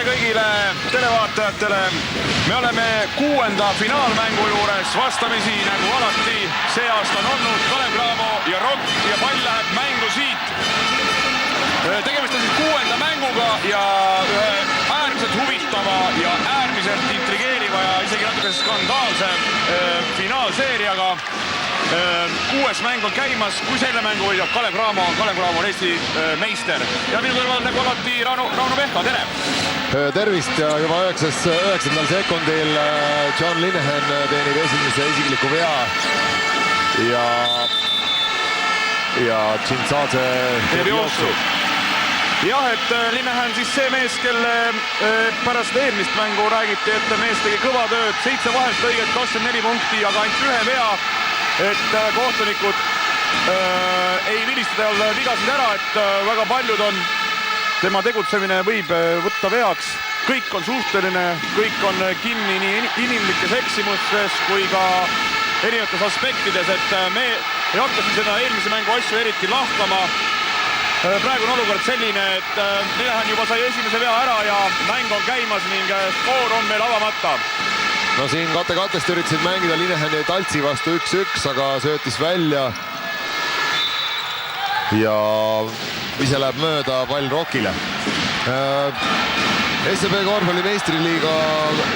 kõigile televaatajatele. Me oleme 6. finaalmängu juures vastamisi nagu alati. See aasta on olnud Kalev Cramo ja Rock ja pall läheb mängu siit. Tegemist on siis 6. mänguga ja ühe äärmiselt huvitava ja äärmiselt intrigeeriva ja isegi natuke skandaalse finaalseeriaga. 6. mäng on käimas, kui selle mängu võidab Kalev Cramo on Eesti meister. Ja minu kõrval nagu alati Rauno Pehka, tere! Tervist ja juba 9. sekundil John Linehan teenib esimese isikliku vea ja Tšintsadze teeb jooksu. Jah, et Linehan siis see mees, kelle pärast eelmist mängu räägiti, et mees tegi kõva tööd, 7 vaheltlõiget, 24 punkti, aga ainult 1 vea. Et kohtunikud ei vilista tal vigasid ära, et väga paljud on, tema tegutsemine võib võtta veaks. Kõik on suhteline, kõik on kinni nii inimlikes eksimustes kui ka erinevates aspektides, et me ei hakka siin seda eelmise mängu asju eriti lahkama. Praegu on olukord selline, et Linehan juba sai esimese vea ära ja mäng on käimas ning skoor on meil avamata. No siin kate-katest üritasid mängida Linehan ja Taltsi vastu 1-1, aga söötis välja ja ise läheb mööda pall Rockile. SEB korvpalli meistriliiga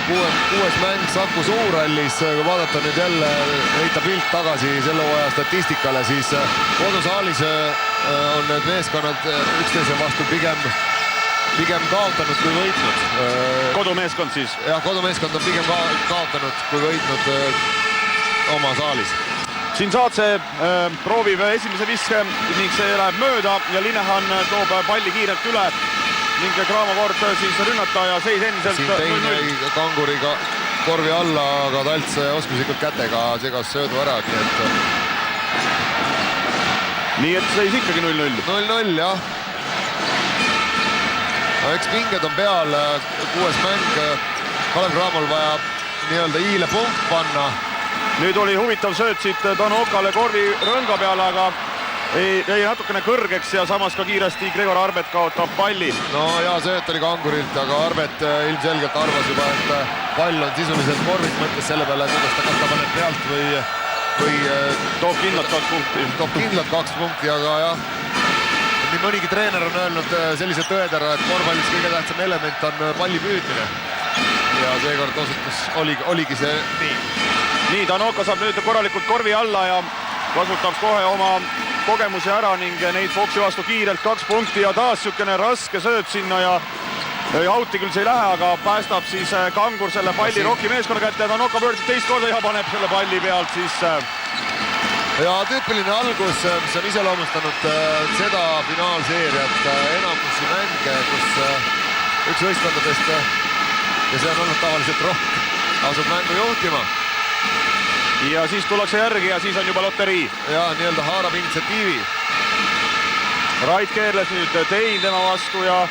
6. mäng Saku Suurhallis. Kui vaadata nüüd jälle heita pilt tagasi selle hooaja statistikale, siis kodusaalis on need meeskonnad üksteise vastu pigem kaotanud kui võitnud. Kodumeeskond siis? Jah, kodumeeskond on pigem kaotanud kui võitnud oma saalis. Tšintsadze proovib esimese viske ning see läheb mööda ja Linehan toob palli kiirelt üle ning Cramo kord siis rünnata ja seis endiselt 0-0. Siin teine jäi kanguriga korvi alla, aga Talts oskuslikult kätega segas söödu ära. Nii et seis ikkagi 0-0. 0-0, jah. Eks pinged on peal, 6. mäng, Kalev Cramol vaja nii-öelda iile punkt panna. Nüüd oli huvitav sööt siit Danokale korvi rõnga peale, aga jäi natukene kõrgeks ja samas ka kiiresti Gregor Arbet kaotab palli. No hea sööt oli kangurilt, aga Arbet ilmselgelt arvas juba, et pall on sisuliselt korvis, mõtles selle peale, kuidas ta kas ta paneb pealt või toob kindlalt 2 punkti. Toob kindlalt 2 punkti, aga jah. Nii mõnigi treener on öelnud sellise tõedära, et korvpallis kõige tähtsam element on palli püüdmine. Ja seekord osutus oligi see nii. Nii, Danoka saab nüüd korralikult korvi alla ja kasutab kohe oma kogemusi ära ning neid Foxi vastu kiirelt 2 punkti ja taas niisugune raske sööt sinna ja auti küll see ei lähe, aga päästab siis Kangur selle palli Rocki meeskonna kätte ja Danoka pöördib teist korda ja paneb selle palli pealt siis ja tüüpiline algus, mis on iseloomustanud seda finaalseeriat, enamusi mänge, kus üks võistkondadest, ja see on olnud tavaliselt Rock, asub mängu juhtima. Ja siis tullakse järgi ja siis on juba loterii. Ja nii-öelda haarab initsiatiivi. Rait keerles nüüd Tein tema vastu ja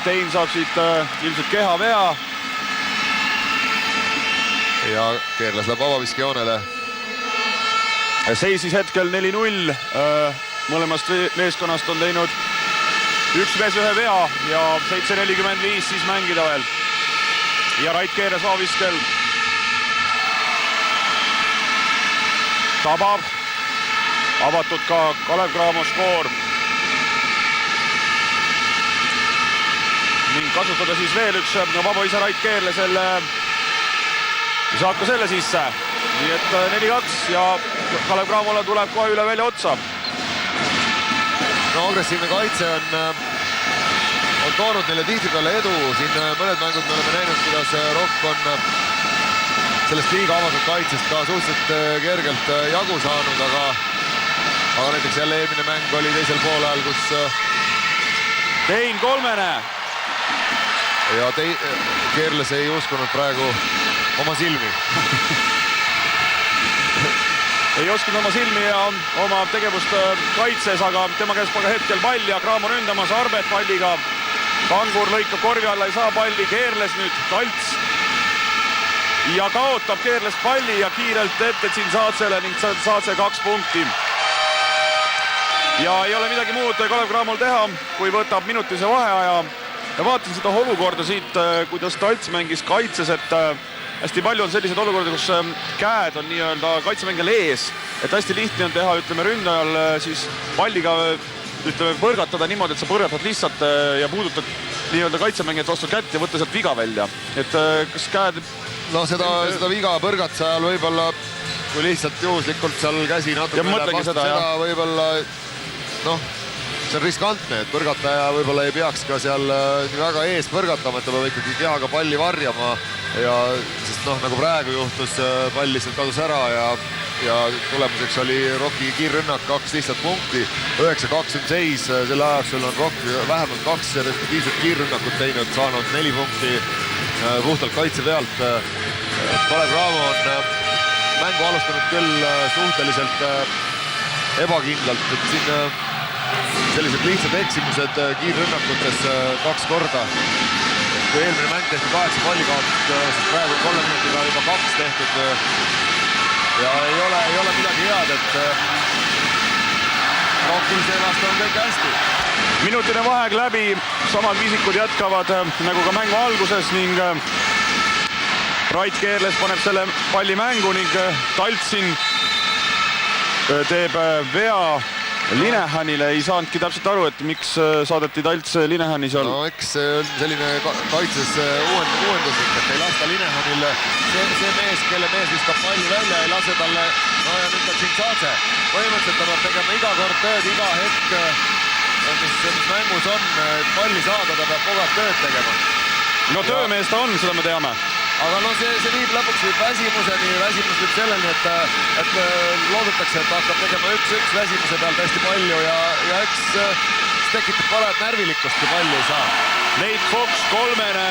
Tein saab siit ilmselt keha vea. Ja keerles läheb vabaviskejoonele. Seisis hetkel 4-0, mõlemast meeskonnast on teinud üks mees ühe vea ja 7.45 siis mängida veel. Ja Rait keeres vabaviskel. Tabab, avatud ka Kalev Cramo skoor. Ning kasutada siis veel üks vaba ise Rait keerle selle, saab ka selle sisse. Nii et 4-2 ja Kalev Cramole tuleb kohe üle välja otsa. No agressiivne kaitse on toonud neile tihtipeale edu. Siin mõned mängud me oleme näinud, kuidas Rock on sellest liiga avatud kaitsest ka suhteliselt kergelt jagu saanud, aga näiteks jälle eelmine mäng oli teisel poolajal, kus Tein kolmene. Ja Keerles ei uskunud praegu oma silmi. Ei oskinud oma silmi ja oma tegevust kaitses, aga tema käes paga hetkel pall ja Cramo ründamas Arbet palliga. Kangur lõikab korvi alla, ei saa palli, Keerles nüüd Talts. Ja kaotab Keerles palli ja kiirelt ette Tšintsadzele ning Tšintsadze 2 punkti. Ja ei ole midagi muud Kalev Cramol teha, kui võtab minutise vaheaja. ja vaatan seda olukorda siit, kuidas Talts mängis kaitses, et hästi palju on selliseid olukordi, kus käed on nii-öelda kaitsemängijal ees, et hästi lihtne on teha, ütleme, ründajal siis palliga ütleme, põrgatada niimoodi, et sa põrgatad lihtsalt ja puudutad nii-öelda kaitsemängijat vastu kätt ja võtta sealt viga välja. Et kas käed... No seda viga põrgatuse ajal võib-olla, kui lihtsalt juhuslikult seal käsi natuke seda võib-olla, noh, see on riskantne, et põrgataja võib-olla ei peaks ka seal nii väga ees põrgatama, et ta peab ikkagi kehaga palli varjama ja sest noh, nagu praegu juhtus, pall lihtsalt kadus ära ja tulemuseks oli Rocki kiirrünnak, 2 lihtsalt punkti, 9-2 on seis, selle ajaks on Rock vähemalt 2 respektiivset kiirrünnakut teinud, saanud 4 punkti puhtalt kaitse pealt. Kalev Cramo on mängu alustanud küll suhteliselt ebakindlalt, et siin sellised lihtsad eksimused kiirrünnakutes 2 korda. Kui eelmine mäng tehti 8 pallikaotust, siis praegu 3 minutiga juba 2 tehtud ja ei ole midagi head, et Rockil see vastu on kõik hästi. Minutine vaheaeg läbi, samad viisikud jätkavad nagu ka mängu alguses ning Rait Keerles paneb selle palli mängu ning Talts siin teeb vea Linehänile, ei saanudki täpselt aru, et miks saadeti Talts Linehäni seal. No eks see on selline kaitses uuenduslik, et ei lasta Linehänil see mees, kelle mees viskab palli välja, ei lase talle, no ja nüüd ta Tšintsaatse. Põhimõtteliselt ta peab tegema iga kord tööd, iga hetk, mis mängus on, et palli saada, ta peab kogu aeg tööd tegema. No töömees ta on, seda me teame. Aga no see viib lõpuks väsimuseni, väsimus viib selleni, et loodetakse, et hakkab tegema 1-1 väsimuse pealt hästi palju ja eks tekitab palet närvilikkust, kui palli ei saa. Nate Fox kolmene,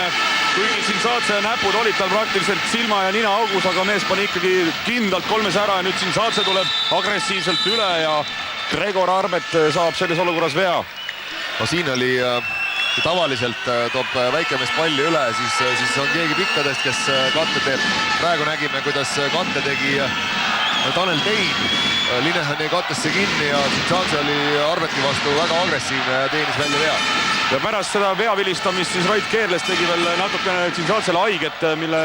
kuigi siin Saatse näpud olid tal praktiliselt silma ja nina augus, aga mees pani ikkagi kindlalt kolmes ära ja nüüd siin Saatse tuleb agressiivselt üle ja Gregor Arbet saab selles olukorras vea. No siin oli... Kui tavaliselt toob väikemees palli üle, siis on keegi pikkadest, kes katte teeb. Praegu nägime, kuidas katte tegi Tanel Tein. Linehäni kattesse kinni ja Tšintsaatse oli Arbeti vastu väga agressiivne ja teenis välja vea. Ja pärast seda veavilistamist siis Rait Keerles tegi veel natukene Tšintsaatsele haiget, mille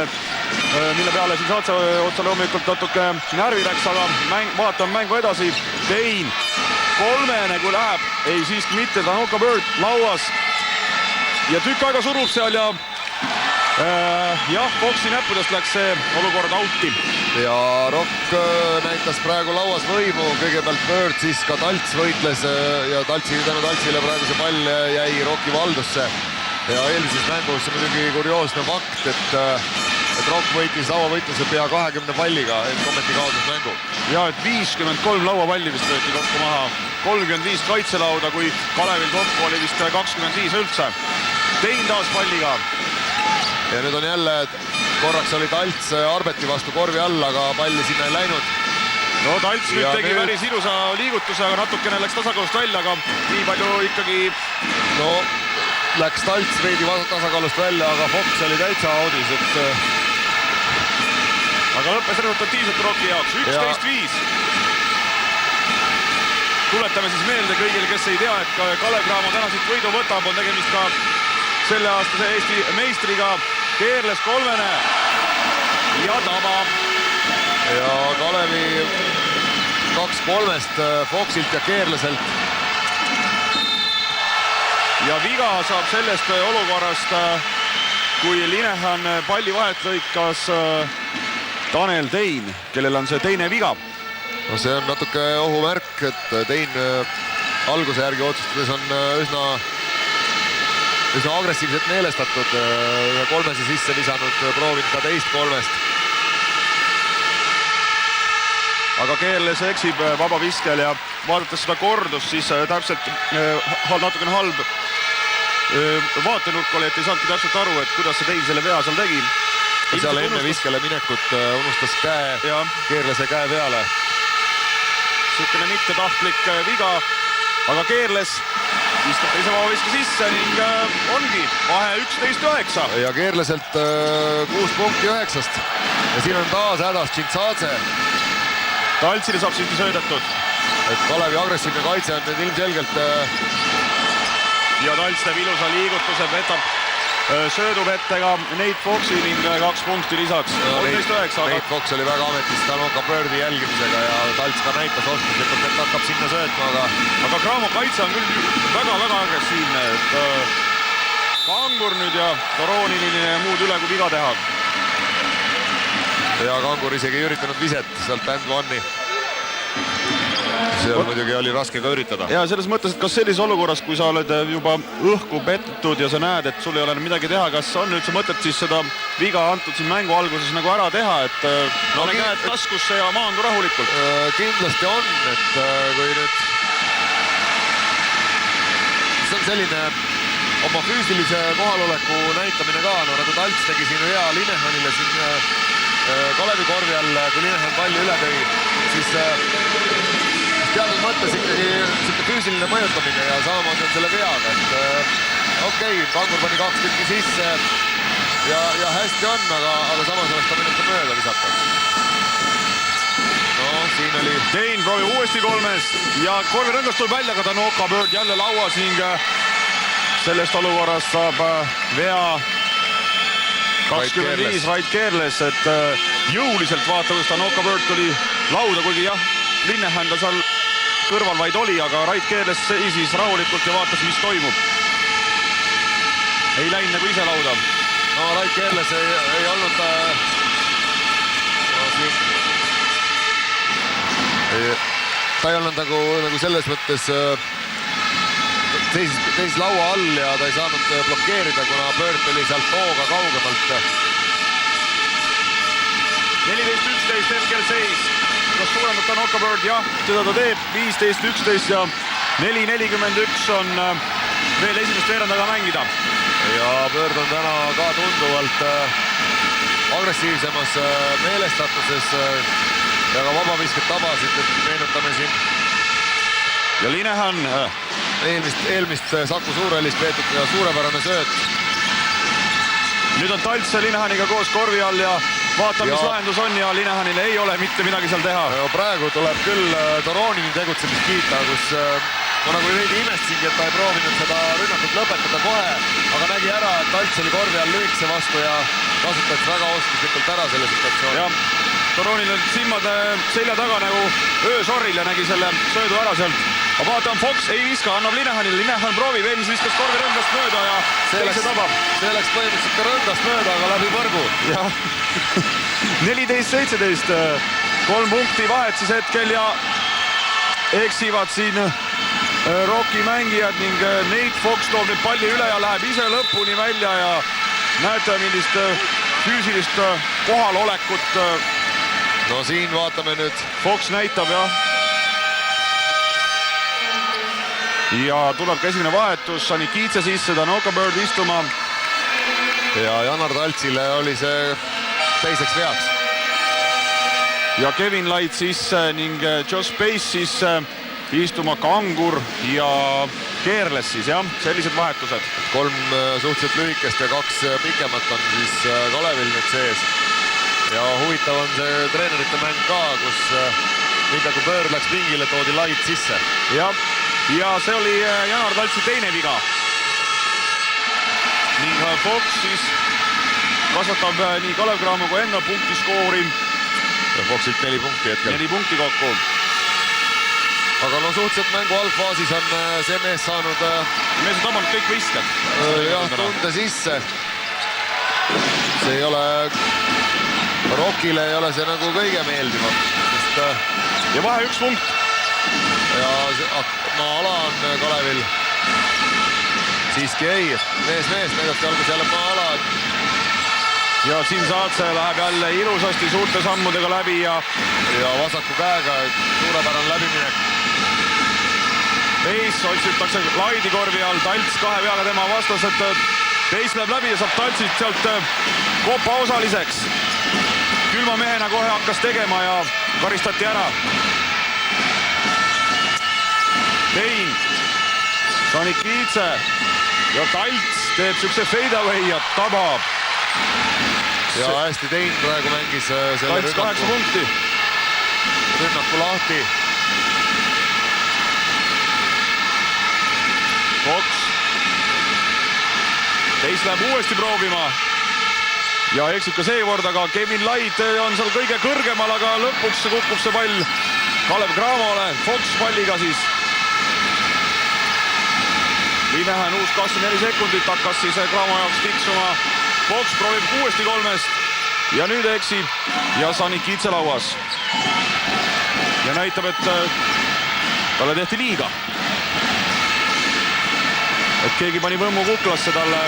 peale Tšintsaatse otsa loomulikult natuke närvi läks, aga vaatame mängu edasi. Tein kolmene, kui läheb, ei siiski mitte, Tanoka Bird lauas. Ja tükk aega surub seal ja Foxi näppudest läks see olukord auti. Ja Rock näitas praegu lauas võimu, kõigepealt Bird, siis ka Talts võitles ja tänu Taltsile praegu see pall jäi Rocki valdusse. Ja eelmises mängus muidugi kurioosne fakt, et Rock võitis lauavõitluse pea 20 palliga, et ometi kaotas mängu. Ja et 53 lauapalli vist võeti kokku maha, 35 kaitselauda, kui Kalevil kokku oli vist 25 üldse. Tein taas palliga. Ja nüüd on jälle, korraks oli Talts Arbeti vastu korvi all, aga palli sinna ei läinud. No Talts nüüd tegi päris ilusa liigutuse, aga natukene läks tasakaalust välja, aga nii palju ikkagi... No läks Talts veidi tasakaalust välja, aga Fox oli täitsa audis, et... Aga lõppes resultatiivselt Rocki jaoks, 11-5. Tuletame siis meelde kõigile, kes ei tea, et Kalev Cramo täna siit võidu võtab, on tegemist ka selle aastase Eesti meistriga. Keerles kolmene ja tabab. Ja Kalevi 2-3 Foxilt ja Keerleselt. Ja viga saab sellest olukorrast, kui Linehan palli vahet lõikas Tanel Tein, kellel on see teine viga. No see on natuke ohumärk, et Tein alguse järgi otsustades on üsna agressiivselt meelestatud, kolmese sisse visanud, proovinud ka teist kolmest. Aga Keerles eksib vabaviskjal ja vaadates seda kordust, siis täpselt natukene halb vaatenurk oli, et ei saanudki täpselt aru, et kuidas see Tein selle vea seal tegi. Seal enne viskele minekut unustas Keerlese käe peale. Siukene mittetahtlik viga, aga Keerles viskab teise vabaviske sisse ning ongi vahe 11-9. Ja Keerleselt 6 punkti 9-st. Ja siin on taas hädas Tšintsaatse. Taltsile saab siiski söödetud. Et Kalevi agressiivne kaitse on nüüd ilmselgelt ja Talts teeb ilusa liigutuse, petab söödupettega Nate Foxi ning 2 punkti lisaks. 13-9. Nate Fox oli väga ametis Stanoka Birdi jälgimisega ja Talts ka näitas oskuslikult, et hakkab sinna söötma, aga Cramo kaitse on küll väga-väga agressiivne, et Kangur nüüd ja Toronini ja muud üle kui viga teha. Ja Kangur isegi ei üritanud viset sealt and one'i. Seal muidugi oli raske ka üritada. Ja selles mõttes, et kas sellises olukorras, kui sa oled juba õhku pettud ja sa näed, et sul ei ole midagi teha, kas on üldse mõtet siis seda viga antud siin mängu alguses nagu ära teha, et pane käed taskusse ja maandu rahulikult? Kindlasti on, et kui nüüd see on selline oma füüsilise kohaloleku näitamine ka, no nagu Talts tegi siin hea Linehanile siin Kalevi korvi all, kui Linehan palli üle tõi, siis teatud mõttes ikkagi füüsiline mõjutamine ja samamoodi on selle veaga, et okei, Kangur pani 2 tükki sisse ja hästi on, aga samas oleks ta võinud ka mööda visata. No siin oli... Tein proovib uuesti 3-st ja korvirõngast tuleb välja ka Stanoka Bird jälle lauas ning sellest olukorrast saab vea 25 Right Careless, et jõuliselt vaata, kui Stanoka Bird tuli lauda, kuigi jah, Linehan ta seal kõrval vaid oli, aga Right Careless seisis rahulikult ja vaatas, mis toimub. Ei läinud nagu ise lauda. No Right Careless ei olnud ta ei olnud nagu selles mõttes seisis laua all ja ta ei saanud blokeerida, kuna Bird tuli sealt tooga kaugemalt. 14-11 hetkel seis. Kas suurendab Stanoka Bird? Jah, seda ta teeb. 15-11 ja 4-41 on veel esimest veerandaga mängida. Ja Bird on täna ka tunduvalt agressiivsemas meelestatuses ja ka vabavisket tabasid, et meenutame siin. Ja Linehan eelmist Saku Suurhallist peetud ja suurepärane sööt. Nüüd on Talts Linehaniga koos korvi all ja vaatame, mis lahendus on ja Linehanil ei ole mitte midagi seal teha. Praegu tuleb küll Toronini tegutsemist kiita, kus ma nagu veidi imestasingi, et ta ei proovinud seda rünnakut lõpetada kohe, aga nägi ära, et Talts oli korvi all lühikese vastu ja kasutas väga oskuslikult ära selle situatsiooni. Ja Toronil on silmad selja taga nagu öösorril ja nägi selle söödu ära sealt. Aga vaatan, Fox ei viska, annab Linehanile. Linehan proovib, eelmis viskas korvi rõngast mööda ja teise tabab. See läks põhimõtteliselt ka rõngast mööda, aga läbi võrgu. 14-17, 3 punkti vahet siis hetkel ja eksivad siin Rocki mängijad ning Nate Fox toob nüüd palli üle ja läheb ise lõpuni välja ja näete, millist füüsilist kohalolekut. No siin vaatame nüüd. Fox näitab, jah. Ja tuleb ka esimene vahetus, Sanikitse sisse, Stanoka Bird istuma. Ja Janar Taltsile oli see teiseks veaks. Ja Kevin Light sisse ning Josh Pace sisse, istuma Kangur ja Careless siis, jah, sellised vahetused. 3 suhteliselt lühikest ja 2 pikemat on siis Kalevil nüüd sees. Ja huvitav on see treenerite mäng ka, kus mida kui Bird läks pingile, toodi Light sisse. Ja see oli Janar Taltsi teine viga. Ning Fox siis kasvatab nii Kalev Cramo kui enda punktiskoori. Ja Foxilt 4 punkti hetkel. 4 punkti kokku. Aga no suhteliselt mängu algfaasis on see mees saanud... Mees on tabanud kõik viskad. Jah, tunde sisse. See ei ole... Rockile ei ole see nagu kõige meeldivam. Ja vahe 1 punkt. Ja maa-ala on Kalevil. Siiski ei. Mees näidati alguses jälle maa-ala. Ja siin Saatse läheb jälle ilusasti suurte sammudega läbi ja vasaku käega suurepärane läbiminek. Pace otsitakse Laidi korvi all, Talts 2 veaga tema vastas, et Pace läheb läbi ja saab Taltsit sealt kopa osaliseks. Külma mehena kohe hakkas tegema ja karistati ära. Tein, Sanikitse ja Talts teeb sükse fade away ja tabab. Ja hästi Tein praegu mängis selle Talts 8 punkti. Rünnaku lahti. Fox Teis läheb uuesti proovima. Ja eksib ka seekord, aga Kevin Laid on seal kõige kõrgemal, aga lõpuks kukub see pall Kalev Cramole. Fox palliga siis. Linehan uus 24 sekundit hakkas siis Cramo jaoks tiksuma. Fox proovib uuesti kolmest ja nüüd eksib ja Sanikidze lauas. Ja näitab, et talle tehti liiga. Et keegi pani võmmu kuklasse talle,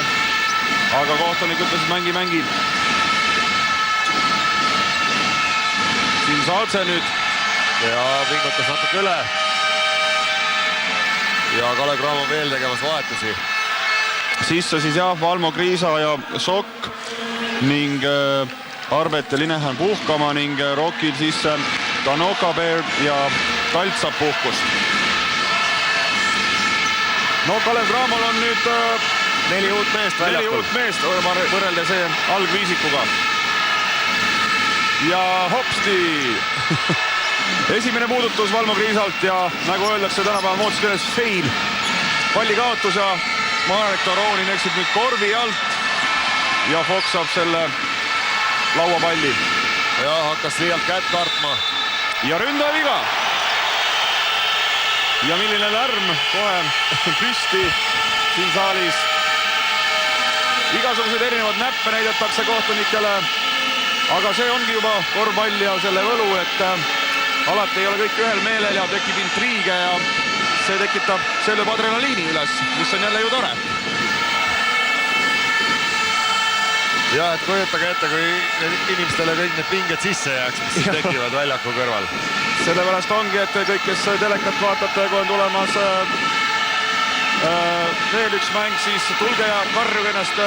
aga kohtunik ütles, et mängi. Cinsadze nüüd. Ja pingutas natuke üle. Ja Kalev Cramo veel tegemas vahetusi. Sisse siis jah, Valmo Kriisa ja Sokk ning Arbet ja Linehan puhkama ning Rokil sisse Tanoka Bear ja Talt saab puhkust. No Kalev Cramol on nüüd 4 uut meest väljakul. 4 uut meest võrreldes algviisikuga. Ja hopsti! Esimene muudutus Valmo Kriisalt ja nagu öeldakse tänapäeva mooduskeeles fail. Palli kaotus ja Marek Toronin eksib nüüd korvi alt ja Fox saab selle lauapalli. Ja hakkas liialt kätt kartma. Ja ründaja viga. Ja milline lärm kohe püsti siin saalis. Igasuguseid erinevad näppe näidatakse kohtunikele, aga see ongi juba korvpall ja selle võlu, et alati ei ole kõik ühel meelel ja tekib intriige ja see tekitab, see lööb adrenaliini üles, mis on jälle ju tore. Ja et kujutage ette, kui inimestele kõik need pinged sisse jääks, mis tekivad väljaku kõrval. Sellepärast ongi, et kõik, kes telekat vaatate, kui on tulemas veel üks mäng, siis tulge ja karjuge ennast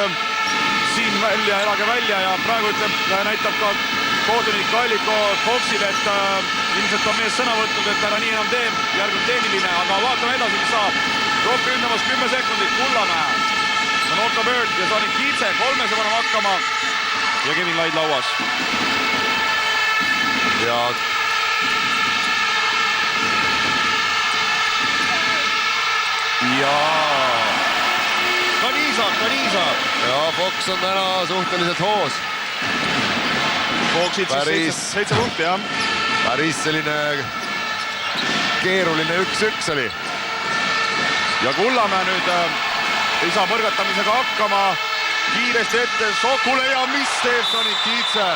siin välja, elage välja ja praegu näitab ka kohtunik Kalliko Foxile, et ilmselt on mees sõna võtnud, et ära nii enam tee, järgmine tehniline, aga vaatame edasi, mis saab. Rock ründamas 10 sekundit, Kullamäe, Tanoka Bird ja Sanikidze, 3 paneb hakkama ja Kevin Laid lauas. Ja Kaniisa. Ja Fox on täna suhteliselt hoos. Foxid siis 7 punkti, jah. Päris selline keeruline 1-1 oli. Ja Kullamäe nüüd ei saa põrgatamisega hakkama. Kiiresti ette Sokule ja mis teeb Sanikidze?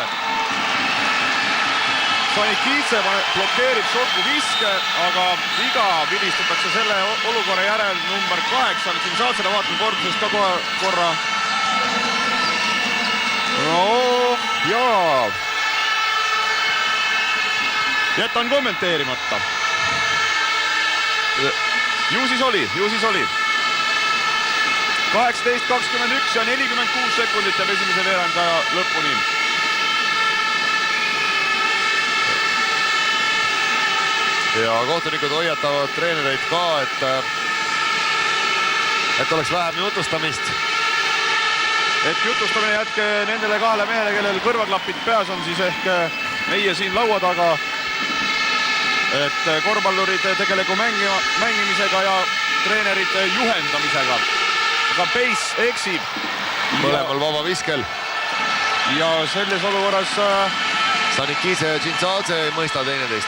Sanikidze blokeerib Soku viske, aga viga vilistatakse selle olukorra järel number 8. Cinsadsele vaatame kordusest ka korra. No jaa. Jätan kommenteerimata. Ju siis oli. 18-21 ja 46 sekundit jääb esimese veerandaja lõpuni. Ja kohtunikud hoiatavad treenereid ka, et oleks vähem jutustamist. Et jutustamine jätke nendele 2 mehele, kellel kõrvaklapid peas on, siis ehk meie siin laua taga. Et korvpallurid tegelegu mängimisega ja treenerid juhendamisega. Aga Pace eksib. Mõlemal vaba viskel. Ja selles olukorras Sanikidze ja Cinsadze ei mõista teineteist.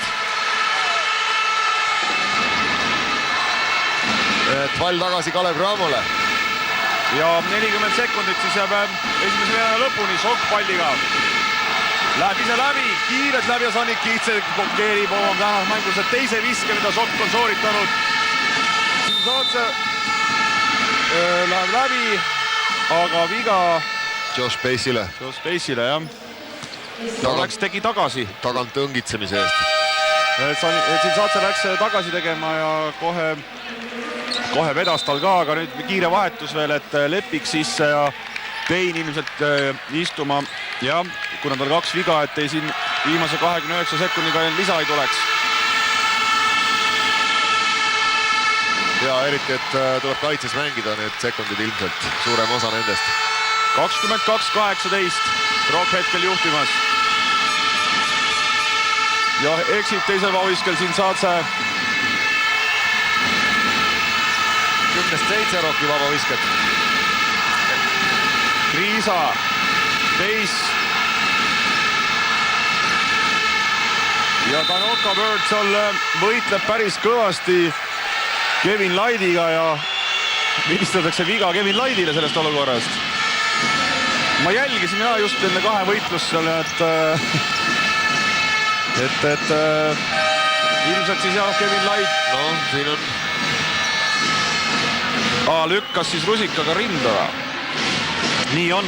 Et pall tagasi Kalev Cramole. Ja 40 sekundit siis jääb esimese veeranda lõpuni Sokk palliga. Läheb ise läbi, kiirelt läbi ja Sanikidze blokeerib oma tänase mängus teise viske, mida Sokk on sooritanud. Cinsadze läheb läbi, aga viga Josh Pace'ile. Jah. Ta tegi tagasi. Tagant õngitsemise eest. Cinsadze läks tagasi tegema ja kohe vedas tal ka, aga nüüd kiire vahetus veel, et Lepik sisse ja Tein ilmselt istuma. Ja kuna tal 2 viga, et ei siin viimase 29 sekundiga lisa ei tuleks. Ja eriti, et tuleb kaitses mängida need sekundid ilmselt, suurem osa nendest. 22-18, Rock hetkel juhtimas. Ja eksib teisel vaviskel Cinsadze. 10-7 Rocki vaba visket. Kriisa, Pace ja Tanoka Bird seal võitleb päris kõvasti Kevin Laidiga ja vilistatakse viga Kevin Laidile sellest olukorrast. Ma jälgisin just enne kahe võitlust seal, et ilmselt siis jah, Kevin Laid siin on lükkas siis rusikaga rinda. Nii on.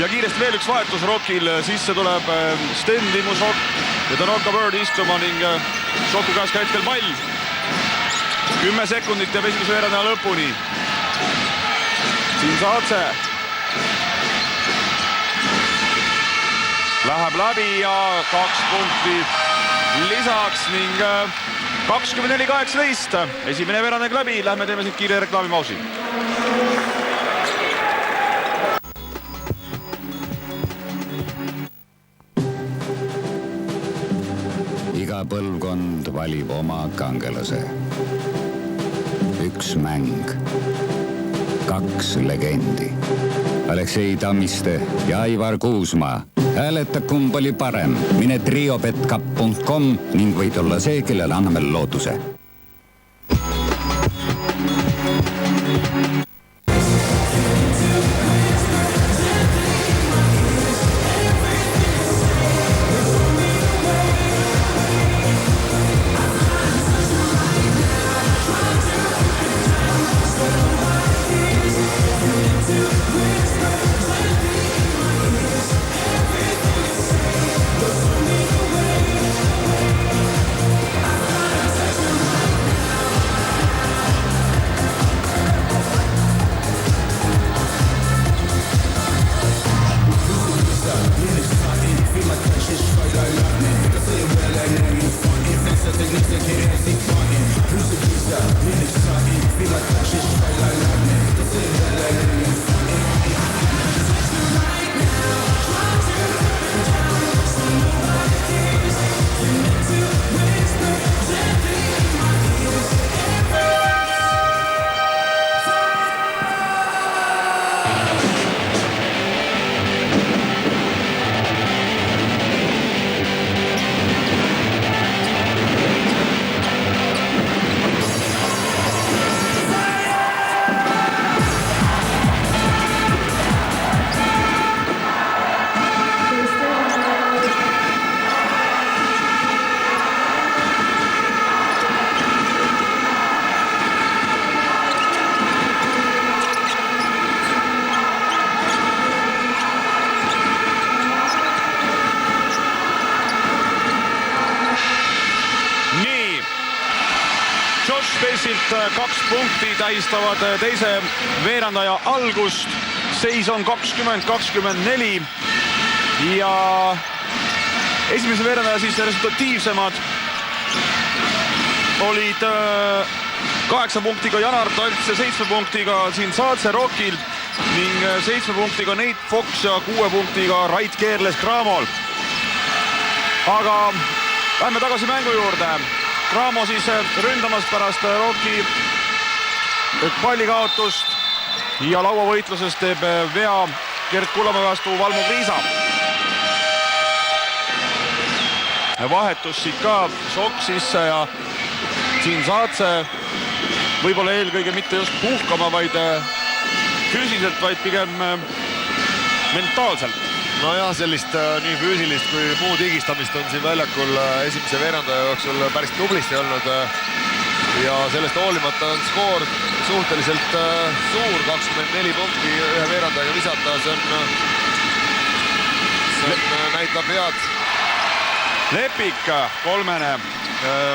Ja kiiresti veel üks vahetus Rockil. Sisse tuleb Sten Timo Šok ja Tanoka Bird istuma ning Šoku käes ka hetkel pall. 10 sekundit jääb esimese veerandaja lõpuni. Siin Saatse läheb läbi ja 2 punkti lisaks ning 24-18. Esimene veerandaja läbi, lähme teeme siit kiire reklaamipausi. Iga põlvkond valib oma kangelase. Üks mäng. 2 legendi. Aleksei Tammiste ja Aivar Kuusmaa. Hääleta kumb oli parem. Mine triobetcup.com ning võid olla see, kellele anname lootuse. Spaceilt 2 punkti tähistavad teise veerandaja algust. Seis on 20-24 ja esimese veerandaja siis resultatiivsemad olid 8 punktiga Janar Talts ja 7 punktiga siin Saatse Rockil ning 7 punktiga Nate Fox ja 6 punktiga Rait Keerles Cramol. Aga lähme tagasi mängu juurde. Cramo siis ründamast pärast Rocki pallikaotust ja lauavõitluses teeb vea Gert Kullamäe vastu Valmo Kriisa. Vahetus siit ka Šok sisse ja siin Saatse võib-olla eelkõige mitte just puhkama, vaid füüsiliselt, vaid pigem mentaalselt. Nojah, sellist nii füüsilist kui muud higistamist on siin väljakul esimese veerandaja jooksul päris tublisti olnud ja sellest hoolimata on skoor suhteliselt suur, 24 punkti ühe veerandajaga visata, see näitab head. Lepik, kolmene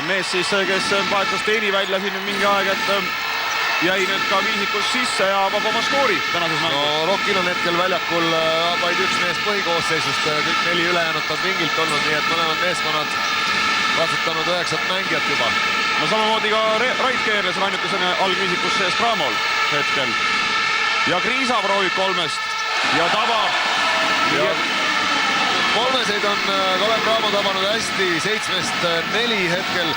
mees siis, kes vahetas teeni välja siin mingi aeg, et jäi nüüd ka viisikus sisse ja vabama skoori tänases mängus. No Rockil on hetkel väljakul vaid üks mees põhikoosseisust, kõik 4 ülejäänud on pingilt olnud, nii et mõlemad meeskonnad katsetanud 9 mängijat juba. No samamoodi ka Rait Keerles on ainukesena algviisikus sees Cramol hetkel. Ja Kriisa proovib 3-st ja tabab. Ja kolmeseid on Kalev Cramo tabanud hästi, 7-st 4 hetkel.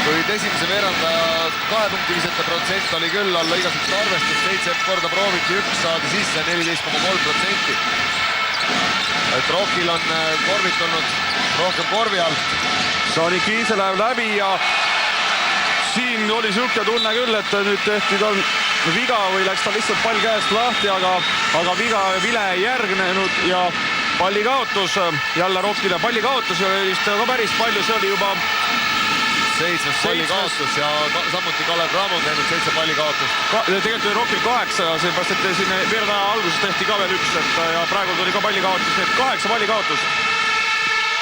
kuid esimese veerandaja 2 punkti visete protsent oli küll alla igasugust arvestust, 7 korda prooviti, 1 saadi sisse, 14,3%. Et Rockil on korvid tulnud rohkem korvi alt. Sanikiitse läheb läbi ja siin oli siuke tunne küll, et nüüd tehti tal viga või läks tal lihtsalt pall käest lahti, aga vile ei järgnenud ja pallikaotus, jälle Rockile pallikaotus ja vist ka päris palju, see oli juba 7 pallikaotus ja samuti Kalev Cramo on teinud 7 pallikaotust. Tegelikult oli Rockil 8, seepärast et siin veerdaja alguses tehti ka veel 1 ja praegu tuli ka pallikaotus, nii et 8 pallikaotust.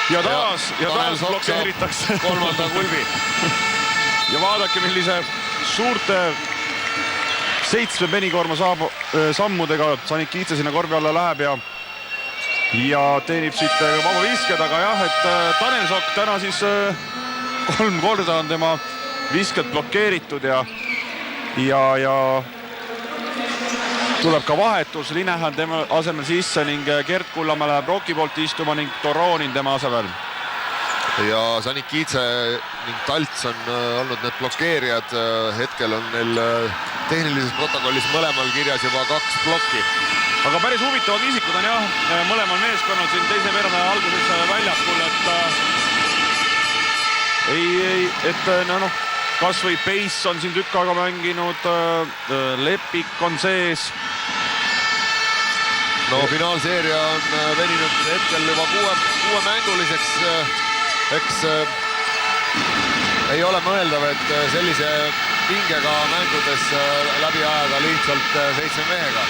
Ja taas blokeeritakse. Kolmanda kulbi. Ja vaadake, millise suurte 7 penikorma sammudega Sanikiitse sinna korvi alla läheb ja teenib siit vaba visked, aga jah, et Tanel Sokk täna siis 3 korda on tema visked blokeeritud ja tuleb ka vahetus, Linehan tema asemel sisse ning Gert Kullamäe läheb Rocki poolt istuma ning Toronin tema asemel. Ja Sanikiitse ning Talts on olnud need blokeerijad, hetkel on neil tehnilises protokollis mõlemal kirjas juba 2 plokki. Aga päris huvitavad isikud on jah, mõlemal meeskonnal siin teise veeranda alguses väljakul, et kas või Pace on siin tükk aega mänginud, Lepik on sees. No finaalseeria on veninud hetkel juba 6 mänguliseks, eks ei ole mõeldav, et sellise pingega mängudes läbi ajada lihtsalt 7 mehega.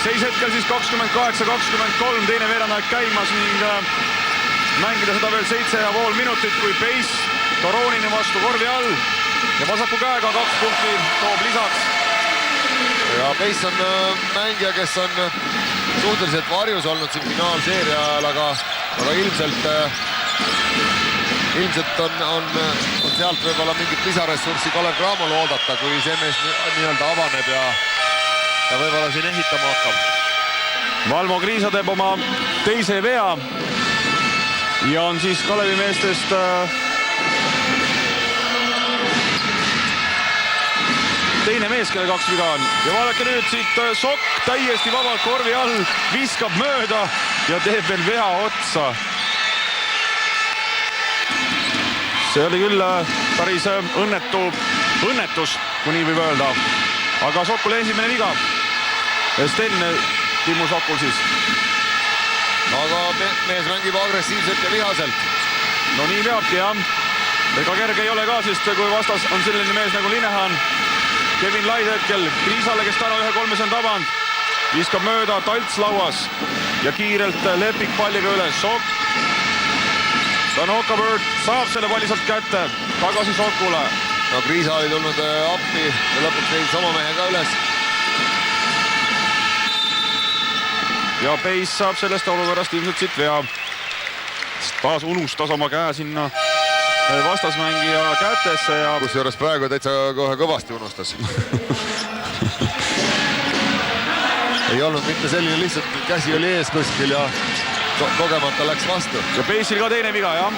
Seis hetkel siis 28-23, teine veerandaeg käimas ning mängida seda veel 7,5 minutit, kui Pace Toronini vastu korvi all ja vasaku käega 2 punkti toob lisaks. Ja Pace on mängija, kes on suhteliselt varjus olnud siin finaalseeria ajal, aga ilmselt on sealt võib-olla mingit lisaressurssi Kalev Cramol oodata, kui see mees nii-öelda avaneb ja võib-olla siin ehitama hakkab. Valmo Kriisa teeb oma teise vea ja on siis Kalevi meestest teine mees, kelle 2 viga on. Ja vaadake nüüd siit Sokk täiesti vabalt korvi all, viskab mööda ja teeb veel vea otsa. See oli küll päris õnnetus, kui nii võib öelda. Aga Sokule esimene viga. Sten Timmu Sokul siis. Aga mees mängib agressiivselt ja vihaselt. No nii peabki jah. Ega kerge ei ole ka, sest kui vastas on selline mees nagu Linehan. Kevin Laid hetkel Kriisale, kes täna 1-3 on taband. Viskab mööda, Talts lauas ja kiirelt Lepik palliga üles. Sokk. Tanoka Bird saab selle palli sealt kätte. Tagasi Sokule. No Kriisa oli tulnud appi ja lõpuks leidis oma mehe ka üles. Ja Pace saab sellest olukorrast ilmselt siit vea. Taas unustas oma käe sinna vastasmängija kätesse ja... Kusjuures praegu täitsa kohe kõvasti unustas. Ei olnud mitte selline, lihtsalt käsi oli ees kuskil ja kogemata läks vastu. Ja Pace'il ka teine viga, jah.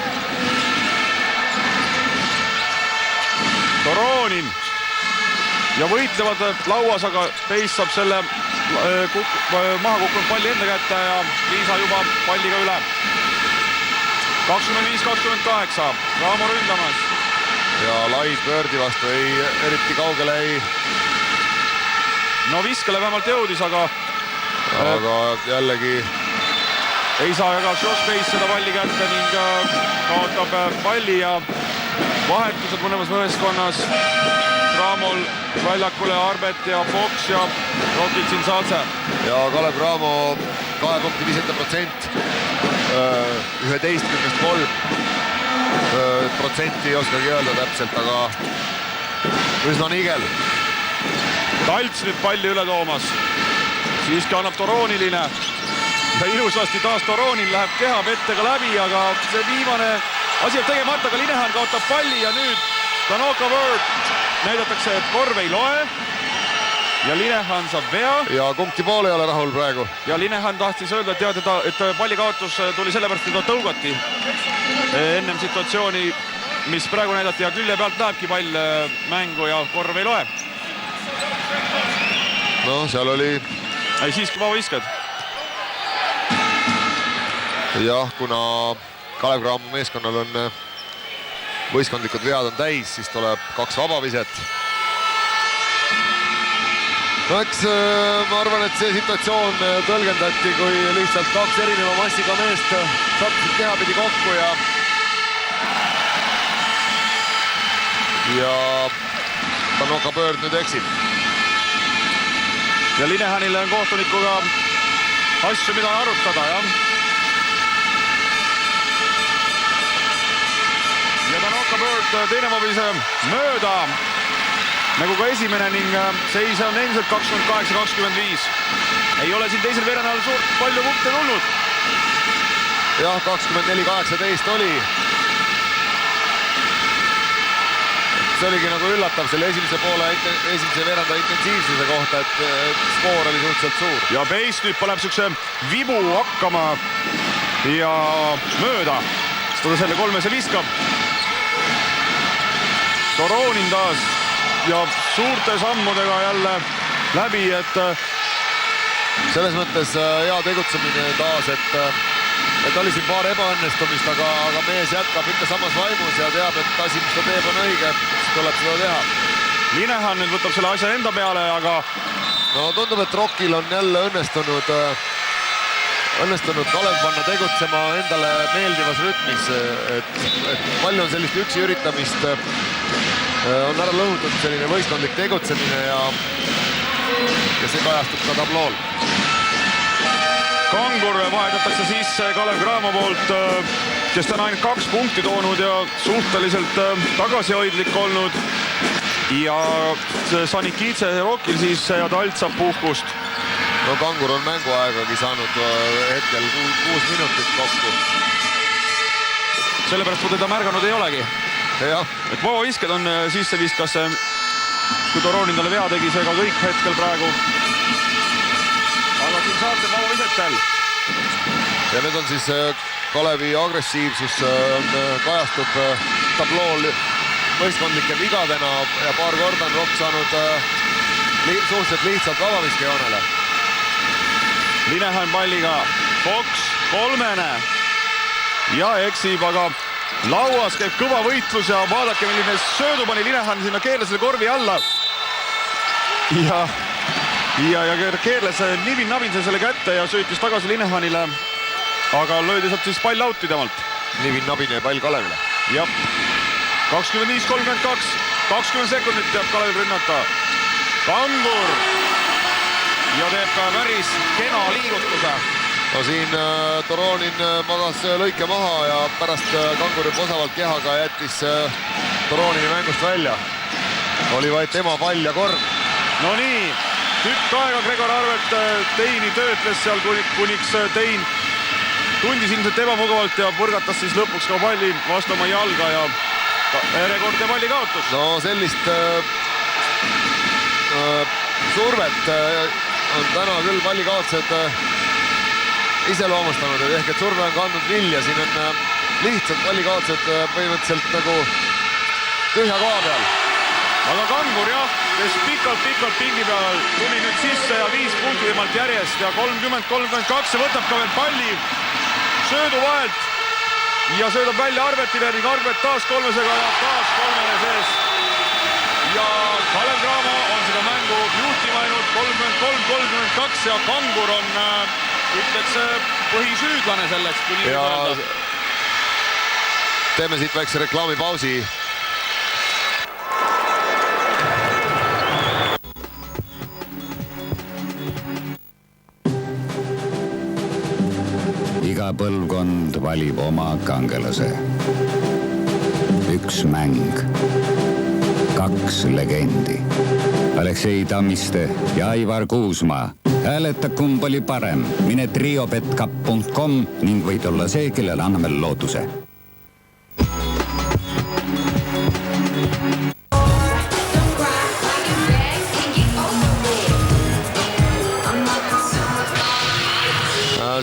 Toronin. Ja võitlevad lauas, aga Pace saab selle maha kukkunud palli enda kätte ja Kriisa juba palliga üle. 25-28, Cramo ründamas. Ja Laid Birdi vastu eriti kaugele ei... No viskele vähemalt jõudis, aga jällegi... Ei saa aga Josh Pace seda palli kätte ning kaotab palli ja vahetused mõlemas meeskonnas. Cramol väljakule Arbet ja Fox ja Rockil Cinzadze. Ja Kalev Cramo 2 punkti visete protsent, 11-3%, ei oskagi öelda täpselt, aga üsna nigel. Talts nüüd palli üle toomas, siiski annab Toronile ja ilusasti taas Toronin läheb keha pettega läbi, aga see viimane asi on tegemata, aga Linehan kaotab palli ja nüüd Tanoka Bird näidatakse, et korv ei loe ja Linehan saab vea. Ja kumbki pool ei ole rahul praegu. Ja Linehan tahtis öelda, et pallikaotus tuli sellepärast, et ta tõugati ennem situatsiooni mis praegu näidati ja külje pealt lähebki pall mängu ja korv ei loe. No seal oli... Ei, siiski vabavisked. Jah, kuna Kalev Cramo meeskonnal on võistkondlikud vead on täis, siis tuleb 2 vabaviset. No eks ma arvan, et see situatsioon tõlgendati, kui lihtsalt 2 erineva massiga meest sattusid kehapidi kokku ja Tanoka Bird nüüd eksib. Ja Linehanile on kohtunikuga asju, mida arutada, jah. Ja Tanoka Bird teine vabise mööda, nagu ka esimene ning seis on endiselt 28-25. Ei ole siin teisel veerandajal suurt palju punkte tulnud. Jah, 24-18 oli. See oligi nagu üllatav selle esimese veeranda intensiivsuse kohta, et skoor oli suhteliselt suur. Ja Peis nüüd paneb sükse vibu hakkama ja mööda. Ta selle 3 viskab. Toronin taas ja suurte sammudega jälle läbi, et selles mõttes hea tegutsemine taas, et oli siin paar ebaõnnestumist, aga mees jätkab ikka samas vaimus ja teab, et asi, mis ta teeb, on õige, siis tuleb seda teha. Linehan nüüd võtab selle asja enda peale, aga no tundub, et Rockil on jälle õnnestunud Kalev panna tegutsema endale meeldivas rütmis, et palju on sellist üksi üritamist, on ära lõhutud selline võistkondlik tegutsemine ja see kajastub ka tablool. Kangur vahetatakse sisse Kalev Cramo poolt, kes on ainult 2 punkti toonud ja suhteliselt tagasihoidlik olnud. Ja Sanikidze Rockil sisse ja Talt saab puhkust. No Kangur on mänguaegagi saanud hetkel 6 minutit kokku. Sellepärast teda märganud ei olegi. Jah. Et vabavisked on sisse viskas, kui Toronin talle vea tegi, seega kõik hetkel praegu. Aga siin saab see vabavisetel. Ja nüüd on siis Kalevi agressiivsus kajastub tablool võistkondlike vigadena ja paar korda on Rock saanud suhteliselt lihtsalt vabaviskejoonele. Linehan palliga, Fox 3 ja eksib, aga lauas käib kõva võitlus ja vaadake, milline söödu pani Linehan sinna keerlesele korvi alla. Ja keerles Nivin-Navin selle kätte ja söötis tagasi Linehanile, aga löödi saab siis pall out'i temalt. Nivin-Navin ja pall Kalevile. Jah, 25-32, 20 sekundit teab Kalev rünnata. Kangur ja teeb ka päris kena liigutuse. No siin Toronin magas lõike maha ja pärast Kanguri posavalt kehaga jättis Toronini mängust välja. Oli vaid tema pall ja korv. No nii, tükk aega Gregor Arvelt Teini töötles seal, kuniks Tein tundis ilmselt ebamugavalt ja põrgatas siis lõpuks ka palli vastu oma jalga ja rekordne palli kaotus. No sellist survet on täna küll pallikaotused iseloomustanud, et ehk et surve on kandnud vilja, siin on lihtsalt pallikaotused põhimõtteliselt nagu tühja koha peal. Aga Kangur jah, kes pikalt pingi peal tuli nüüd sisse ja 5 punkti temalt järjest ja 30-32 võtab ka veel palli söödu vahelt ja söödab välja Arvetile ning Arvet taas 3-sega ja taas 3 sees. Ja Kalev Cramo on seda mängu juhtima ainult 33-32 ja Kangur on, ütleks, põhisüüdlane selleks, kui nii öelda. Teeme siit väikse reklaamipausi. Iga põlvkond valib oma kangelase. 1 mäng. 2 legendi. Aleksei Tammiste ja Aivar Kuusmaa. Hääleta, kumb oli parem. Mine triobetcup.com ning võid olla see, kellel anname lootuse.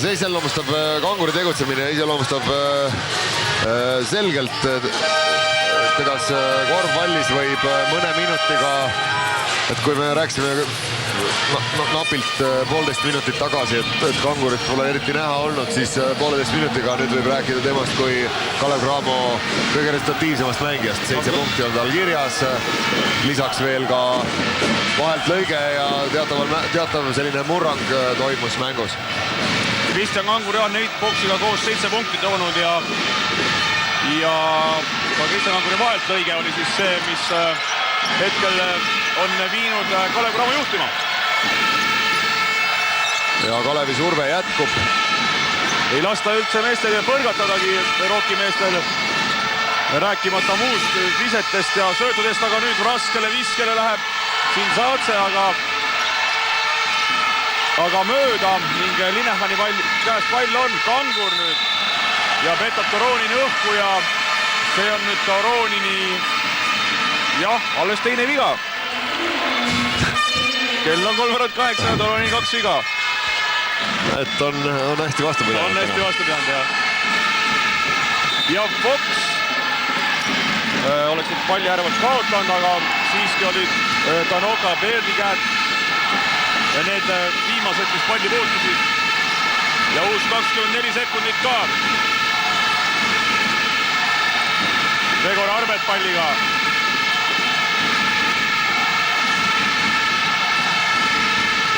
See iseloomustab Kanguri tegutsemine, iseloomustab selgelt kuidas korvpallis võib mõne minutiga, et kui me rääkisime napilt 1,5 minutit tagasi, et Kangurit pole eriti näha olnud, siis 1,5 minutiga nüüd võib rääkida temast kui Kalev Cramo kõige resultatiivsemast mängijast. 7 punkti on tal kirjas, lisaks veel ka vahelt lõige ja teatav selline murrang toimus mängus. Kristjan Kangur ja Neit Foxiga koos 7 punkti toonud ja ka Kristjan Kanguri vahelt lõige oli siis see, mis hetkel on viinud Kalev Cramo juhtima. Ja Kalevi surve jätkub. Ei lasta üldse meestel põrgatadagi Rocki meestel, rääkimata muust visetest ja söötudest, aga nüüd raskele viskele läheb Cinzadze, aga mööda ning Linehani käest pall on. Kangur nüüd ja petab Toronini õhku ja see on nüüd Toronini alles teine viga. Kell on 3:08 ja Toronini 2 viga. Et on hästi vastu pidanud. On hästi vastu pidanud, jah. Ja Fox oleks nüüd palli ärevalt kaotanud, aga siiski olid Tanoka Berdi käed ja need viimased, mis palli puutusid. Ja uus 24 sekundit ka. Gregor Arbet palliga.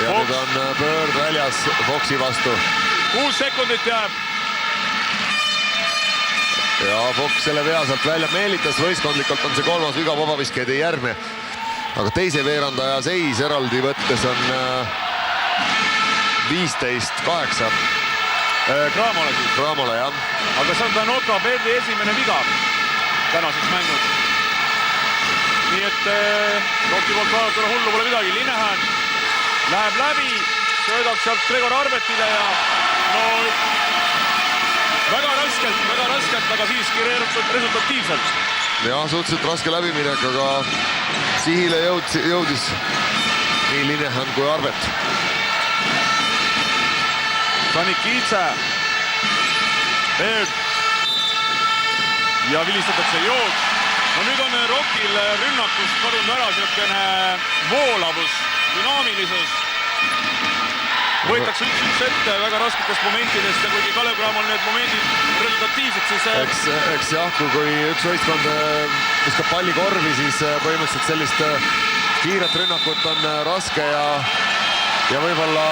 Ja Fox. Nüüd on Bird väljas Foxi vastu. 6 sekundit jääb. Ja Fox selle vea sealt välja meelitas, võistkondlikult on see 3. viga, vabaviskeid ei järgne. Aga teise veerandaja seis eraldi võttes on 15-8. Cramole siis. Cramole, jah. Aga see on Tanoka Berdi esimene viga tänases mängus. Nii et Rocki poolt vaadatuna hullu pole midagi. Linehan läheb läbi, söödaks sealt Gregor Arbetile ja väga raskelt, aga siiski resultatiivselt. Jah, suhteliselt raske läbiminek, aga sihile jõudis nii Linehan kui Arbet. Sanikidze, Bird ja vilistatakse jooks. No nüüd on Rockil rünnakust kadunud ära niisugune voolavus, dünaamilisus. Võetakse üks ette väga rasketest momentidest ja kuigi Kalev Cramol need momendid resultatiivsed, siis... Eks jah, kui üks võistkond viskab palli korvi, siis põhimõtteliselt sellist kiiret rünnakut on raske ja võib-olla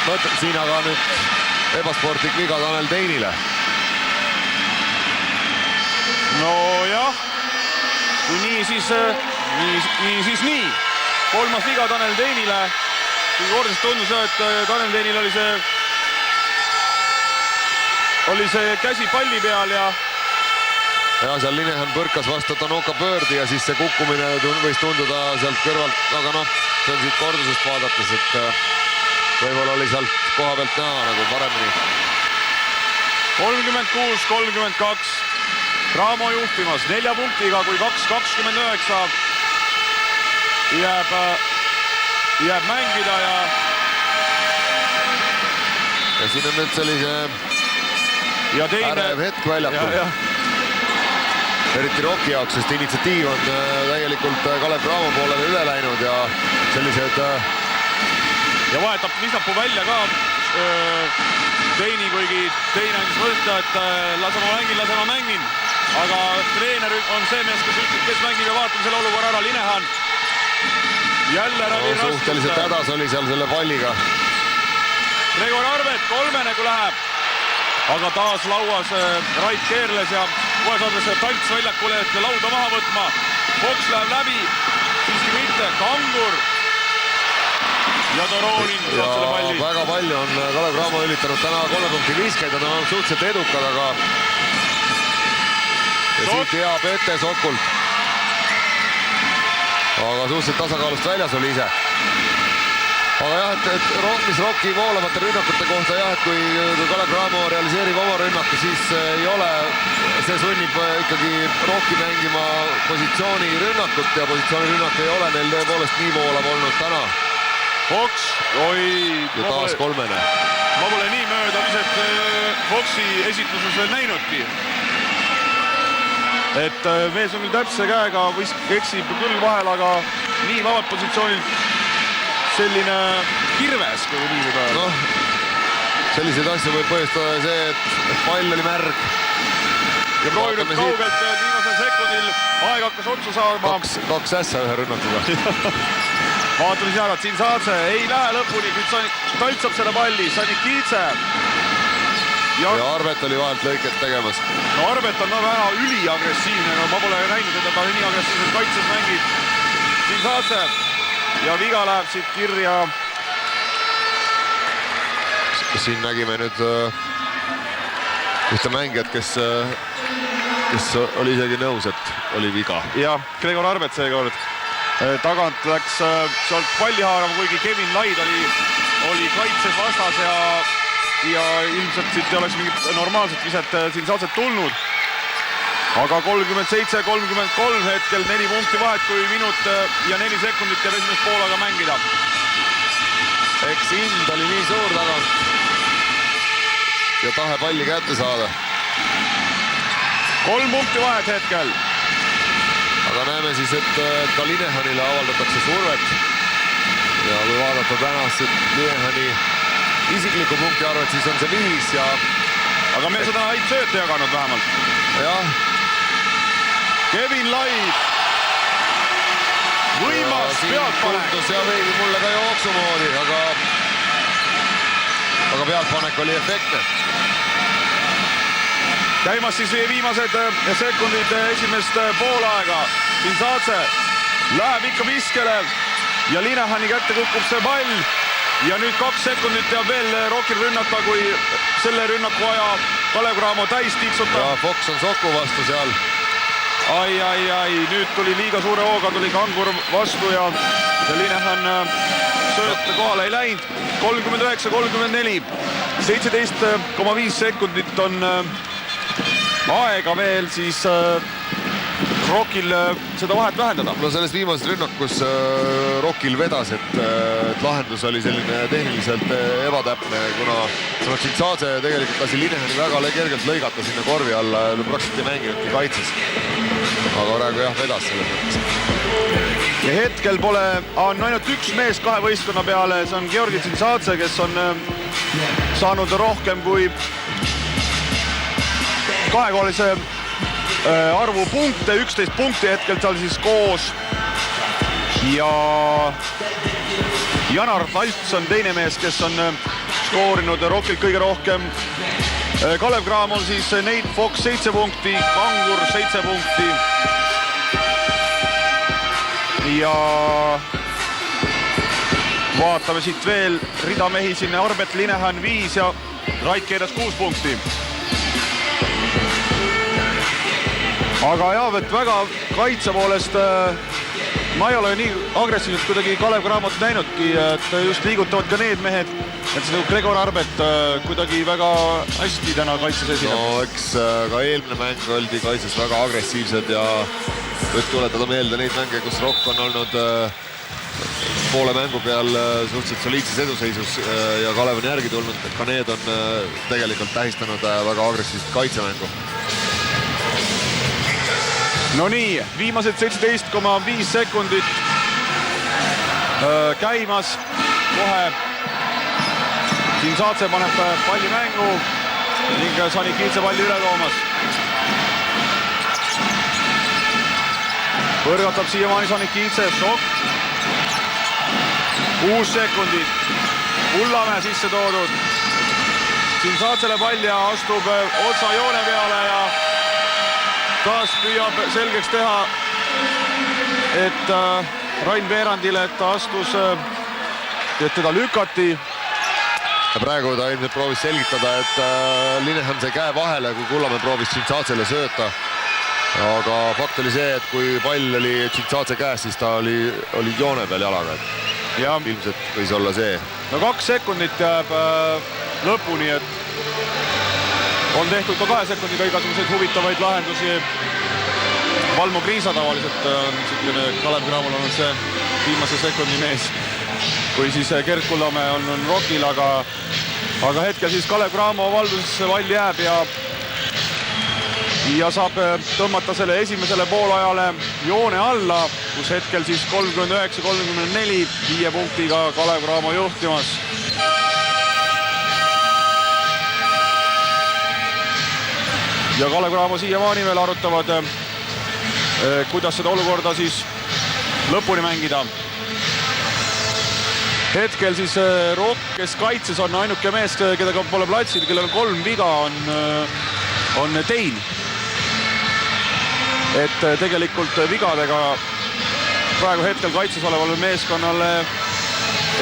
mõtleb siin aga nüüd ebasportlik viga Tanel Teinile. No jah, kui nii, siis nii. 3. viga Tanel Teinile. Kui kordselt tundus, et Tanel Teinil oli see käsi palli peal ja seal Linehan põrkas vastu Tanoka Birdi ja siis see kukkumine võis tunduda sealt kõrvalt, aga see on siit kordusest vaadates, et võib-olla oli sealt koha pealt näha nagu paremini. 36-32. Cramo juhtimas 4 punktiga, kui 2-29 jääb mängida ja siin on nüüd sellise ärev hetk väljakul. Eriti Rocki jaoks, sest initsiatiiv on täielikult Kalev Cramo poolele üle läinud ja sellised... Ja vahetab Visnapuu välja ka Teini, kuigi Teine andis võtta, et lase ma mängin. Aga treener on see mees, kes mängib ja vaatab selle olukorra ära. Linehan jälle ravir raskust. Suhteliselt hädas oli seal selle palliga. Gregor Arbet 3. kui läheb. Aga taas lauas Rait keerles ja kohe saades Tants väljakule, et lauda maha võtma. Fox läheb läbi, siiski mitte. Kangur ja Toronin saab selle palli. Väga palju on Kalev Cramo üritanud täna 3 punkti viskeid, nad on suhteliselt edukad, aga ja siit hea Pete Sokult. Aga suhteliselt tasakaalust väljas oli ise. Aga jah, et mis Rocki voolavate rünnakute kohta jah, et kui Kalev Cramo realiseerib oma rünnaku, siis ei ole, see sunnib ikkagi Rocki mängima positsioonirünnakut ja positsioonirünnak ei ole neil tõepoolest nii voolav olnud täna. Fox, ja taas 3. Ma pole nii mööda viset Foxi esituses veel näinudki. et mees on küll täpse käega, eksib küll vahel, aga nii vabalt positsioonil selline kirves, kui nii võib öelda. Noh, selliseid asju võib põhjustada see, et pall oli märg. Ja proovib nüüd kaugelt viimasel sekundil, aeg hakkas otsa saama. Kaks ässa ühe rünnakuga. Vaatame siin ära, Tsinsadze ei lähe lõpuni, kuid taltsab selle palli, Sanikidze. Ja Arbet oli vahelt lõiket tegemas. No Arbet on väga üliagressiivne, no ma pole näinud, et ta nii agressiivselt kaitses mängib. Tsinsadze ja viga läheb siit kirja. Siin nägime nüüd ühte mängijat, kes oli isegi nõus, et oli viga. Ja Gregor Arbet seekord tagant läks sealt palli haarama, kuigi Kevin Laid oli kaitses vastas ja ilmselt siit ei oleks mingit normaalset viset Tsinsadze tulnud. Aga 37-33 hetkel 4 punkti vahet, kui minut ja 4 sekundit jääb esimest poolaga mängida. Eks hind oli nii suur tagant ja tahe palli kätte saada. 3 punkti vahet hetkel. Aga näeme siis, et ka Linehanile avaldatakse survet. Ja kui vaadata tänast Linehani isikliku punkti arvet, siis on see 5 ja... Aga mees on häid sööte jaganud vähemalt. Jah. Kevin Laid. Võimas pealtpanek. Ja veidi mulle ka jooksumoodi, aga pealtpanek oli efektne. Käimas siis viimased sekundid esimest poolaega. Tsinsadze läheb ikka viskele ja Linehani kätte kukub see pall. Ja nüüd 2 sekundit jääb veel Rokil rünnata, kui selle rünnaku aja Kalev Cramo täis tiksutab. Ja Fox on Soku vastu seal. Ai, nüüd tuli liiga suure hooga, tuli Kangur vastu ja Linehan sööte kohale ei läinud. 39-34, 17,5 sekundit on aega veel siis Rokil seda vahet vähendada. No selles viimases rünnakus Rokil vedas, et lahendus oli selline tehniliselt ebatäpne, kuna Tsinsadze tegelikult lasi Linehani väga kergelt lõigata sinna korvi alla ja praktiliselt ei mänginudki kaitses. Aga praegu jah, vedas selles mõttes. Ja hetkel on ainult üks mees 2 võistkonna peale, see on Georgi Tsinsadze, kes on saanud rohkem kui kahekohalise arvu punkte, 11 punkti hetkel seal siis koos. Ja Janar Talts on teine mees, kes on skoorinud Rokilt kõige rohkem. Kalev Cramo on siis Nate Fox 7 punkti, Kangur 7 punkti. Ja vaatame siit veel ridamehi sinna, Arbet Linehan 5 ja Raik Keedas 6 punkti. Aga jah, et väga kaitse poolest ma ei ole nii agressiivselt kuidagi Kalev Cramot näinudki, et just liigutavad ka need mehed, et see Gregor Arbet kuidagi väga hästi täna kaitses esineb. No eks ka eelmine mäng oldi kaitses väga agressiivsed ja võib tuletada meelde neid mänge, kus Rock on olnud poole mängu peal suhteliselt soliidses eduseisus ja Kalev on järgi tulnud, et ka need on tegelikult tähistanud väga agressiivset kaitsemängu. No nii, viimased 17,5 sekundit käimas kohe. Tsinsadze paneb palli mängu ning Sanikidze palli üle toomas. Põrgatab siiamaani Sanikidze, šokk. 6 sekundit. Ullamäe sisse toodud. Tsinzadzele pall ja astub otsa joone peale ja taas püüab selgeks teha, et Rain Veerandile, et ta astus, et teda lükati. Ja praegu ta ilmselt proovis selgitada, et Linehan sai käe vahele, kui Kullamäe proovis Tsinzadzele sööta. Aga fakt oli see, et kui pall oli Tsinzadze käes, siis ta oli joone peal jalaga. Ja ilmselt võis olla see. No 2 sekundit jääb lõpuni, et on tehtud ka 2 sekundiga igasuguseid huvitavaid lahendusi. Valmo Kriisa tavaliselt on selline Kalev Cramol olnud see viimase sekundi mees, kui siis Gert Kullamäe on Rokil, aga hetkel siis Kalev Cramo valdusesse pall jääb ja ja saab tõmmata selle esimesele poolajale joone alla, kus hetkel siis 39-34 5 punktiga Kalev Cramo juhtimas. Ja Kalev Cramo siiamaani veel arutavad, kuidas seda olukorda siis lõpuni mängida. Hetkel siis Rock, kes kaitses, on ainuke mees, keda pole platsil, kellel 3 viga, on Tein. Et tegelikult vigadega praegu hetkel kaitses olevale meeskonnale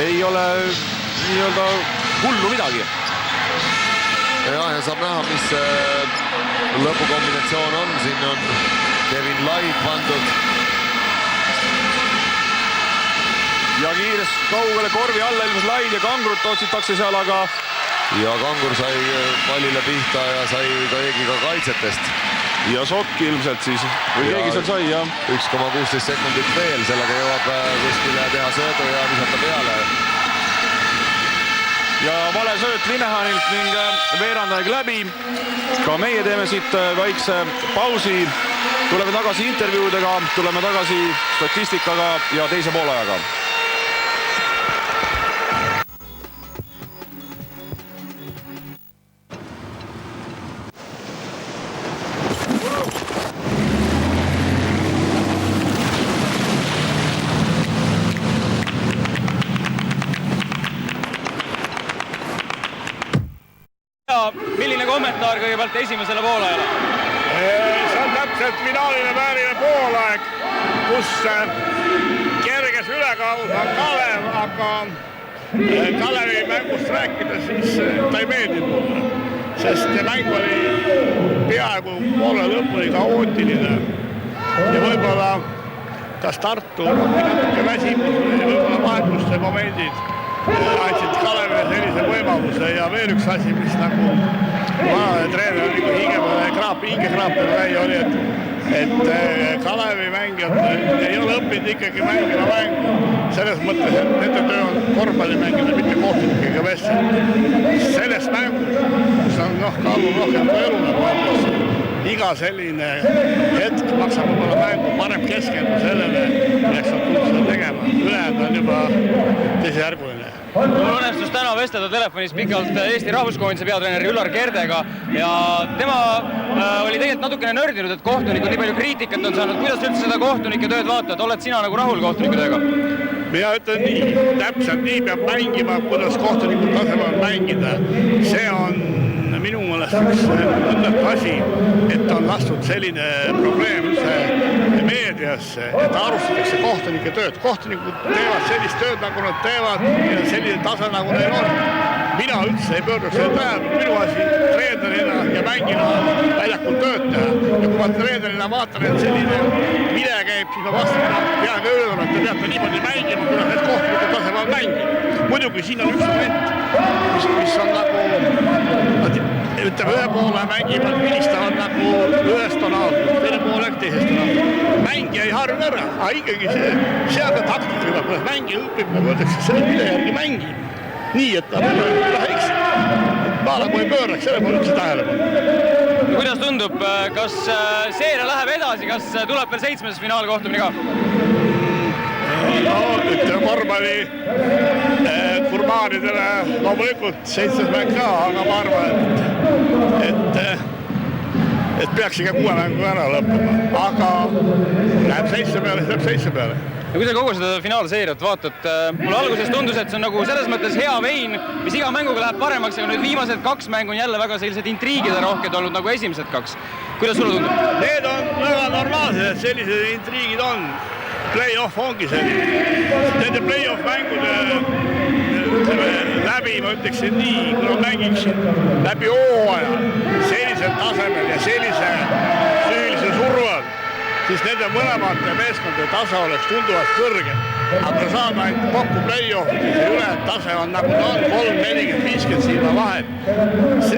ei ole nii-öelda hullu midagi. Ja saab näha, mis lõpukombinatsioon on. Siin on Kevin Laid pandud. Ja kiires kaugele korvi alla ilmus Laid ja Kangrut otsitakse seal, aga... Ja Kangur sai pallile pihta ja sai keegi ka kaitsetest. Ja Sokk ilmselt siis, või keegi seal sai, jah. 1,16 sekundit veel, sellega jõuab kuskile teha söödu ja visata peale. Ja vale sööt Linnehanilt ning veerandaeg läbi. Ka meie teeme siit väikse pausi. Tuleme tagasi intervjuudega, tuleme tagasi statistikaga ja teise poolajaga. Milline kommentaar kõigepealt esimesele poolajale? See on täpselt finaaline vääriline poolaeg, kus kerges ülekaalus on Kalev, aga Kalevi mängust rääkida, siis ta ei meeldi mulle, sest mäng oli peaaegu poole lõpuni kaootiline ja võib-olla kas Tartu natuke väsimus või võib-olla vahetuste momendid andsid Kalevile sellise võimaluse ja veel üks asi, mis nagu vanade treener nagu hingekraapel välja oli, et Kalevi mängijad ei ole õppinud ikkagi mängida mängu. Selles mõttes, et nende töö on korvpalli mängida, mitte kohtunikega vestelda. Selles mängus, kus on kaalul rohkem kui elu nagu öeldakse. Iga selline hetk maksab võib-olla mängu parem keskendu sellele, milleks on tulnud seda tegema. Ülejäänud on juba teisejärguline. Mul õnnestus täna vestelda telefonis pikalt Eesti rahvuskoondise peatreeneri Üllar Kerdega ja tema oli tegelikult natukene nördinud, et kohtunikud nii palju kriitikat on saanud. Kuidas üldse seda kohtunike tööd vaatad? Oled sina nagu rahul kohtuniku tööga? Mina ütlen nii, täpselt nii peab mängima, kuidas kohtunikud tasemel mängida. See on minu mõelest üks õnnetu asi, et on lastud selline probleem üldse meediasse, et arustatakse kohtunike tööd. Kohtunikud teevad sellist tööd, nagu nad teevad ja selline tase, nagu neil on. Mina üldse ei pöörduks selle tähelepanu, minu asi treenerina ja mängina väljakul tööd teha. Ja kui ma treenerina vaatan, et selline vile käib, siis ma vastan pean ka öeldama, et te peate niimoodi mängima, kuidas need kohtunikud tasemel mängida. Muidugi siin on üks moment, mis on nagu ütleme, ühe poole mängivad, vilistavad nagu ühest tonaalsust, teine poole teisest tonaalsust. Mängija ei harju ära, aga ikkagi see on ka taktika, kuidas mängija õpib, nagu öeldakse, selle mille järgi mängib. Nii, et ta võib-olla eksib. Ma nagu ei pööraks selle poole üldse tähelepanu. Kuidas tundub, kas seeria läheb edasi, kas tuleb veel 7. finaalkohtumine ka? No, ütleme korvpalli kurmaanidele loomulikult 7. mäng ka, aga ma arvan, et peaks ikka 6 mängu ära lõppema. Aga läheb 7 peale, siis läheb 7 peale. Ja kui sa kogu seda finaalseeriat vaatad, mulle alguses tundus, et see on nagu selles mõttes hea vein, mis iga mänguga läheb paremaks, aga nüüd viimased 2 mängu on jälle väga sellised intriigide rohked olnud nagu esimesed 2. Kuidas sulle tundub? Need on väga normaalsed, et sellised intriigid on. Play-off ongi selline. Nende play-off mängude läbi, ma ütleksin nii, kui nad mängiksid läbi hooaja sellisel tasemel ja sellise süülise surval, siis nende mõlemate meeskondade tase oleks tunduvalt kõrgem. Aga saab ainult kokku play-offis ja ülejäänud tase on nagu ta on 3, 40, 50 silma vahet.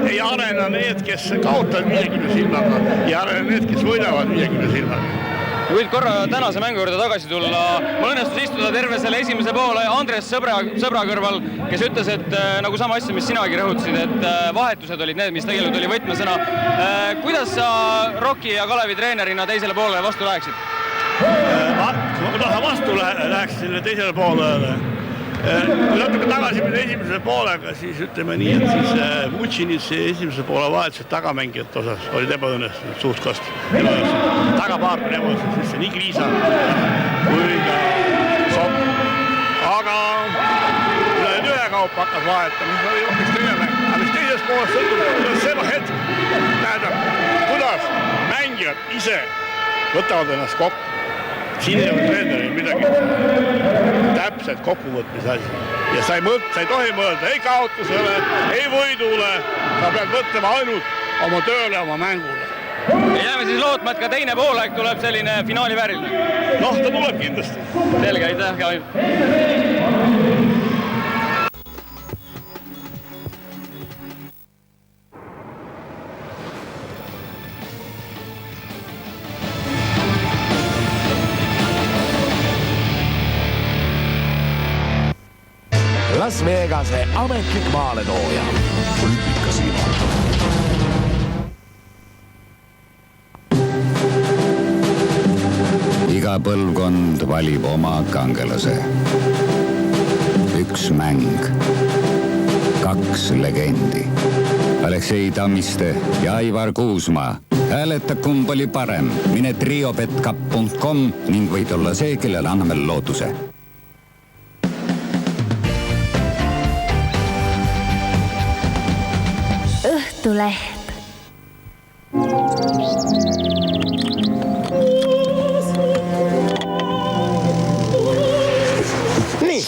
Ei arena need, kes kaotavad 50 silmaga ja arena need, kes võidavad 50 silmaga. kuid korra tänase mängu juurde tagasi tulla, mul õnnestus istuda terve selle esimese poole Andres sõbra kõrval, kes ütles, et nagu sama asja, mis sinagi rõhutasid, et vahetused olid need, mis tegelikult oli võtmesõna. Kuidas sa Rocki ja Kalevi treenerina teisele poole vastu läheksid? Kui taha vastu läheks selle teisele poolele, kui natuke tagasi minna esimese poolega, siis ütleme nii, et siis Mutšinitsi esimese poole vahetused tagamängijate osas olid ebaõnnestunud suht kast. Tagapaartner ebaõnnestunud, siis see nii Kriisa kui ka Sopp. Aga üle ühe kaupa hakkas vahetama, mis oli hoopis teine mäng. Aga mis teises pooles sõltub, kuidas see hetk, tähendab, kuidas mängijad ise võtavad ennast kokku. Siin ei ole treeneril midagi täpselt kokkuvõtmise asi. Ja sa ei tohi mõelda ei kaotusele, ei võidule. Sa pead mõtlema ainult oma tööle, oma mängule. Ja jääme siis lootma, et ka teine poolaeg tuleb selline finaali vääriline. Noh, ta tuleb kindlasti. Selge, aitäh. Las Vegase ametlik maaletooja. Olümpikasiivad. Iga põlvkond valib oma kangelase. Üks mäng. 2 legendi. Aleksei Tammiste ja Aivar Kuusmaa. Hääleta kumb oli parem. Mine triobetcup.com ning võid olla see, kellel anname lootuse. Õhtuleht. Nii.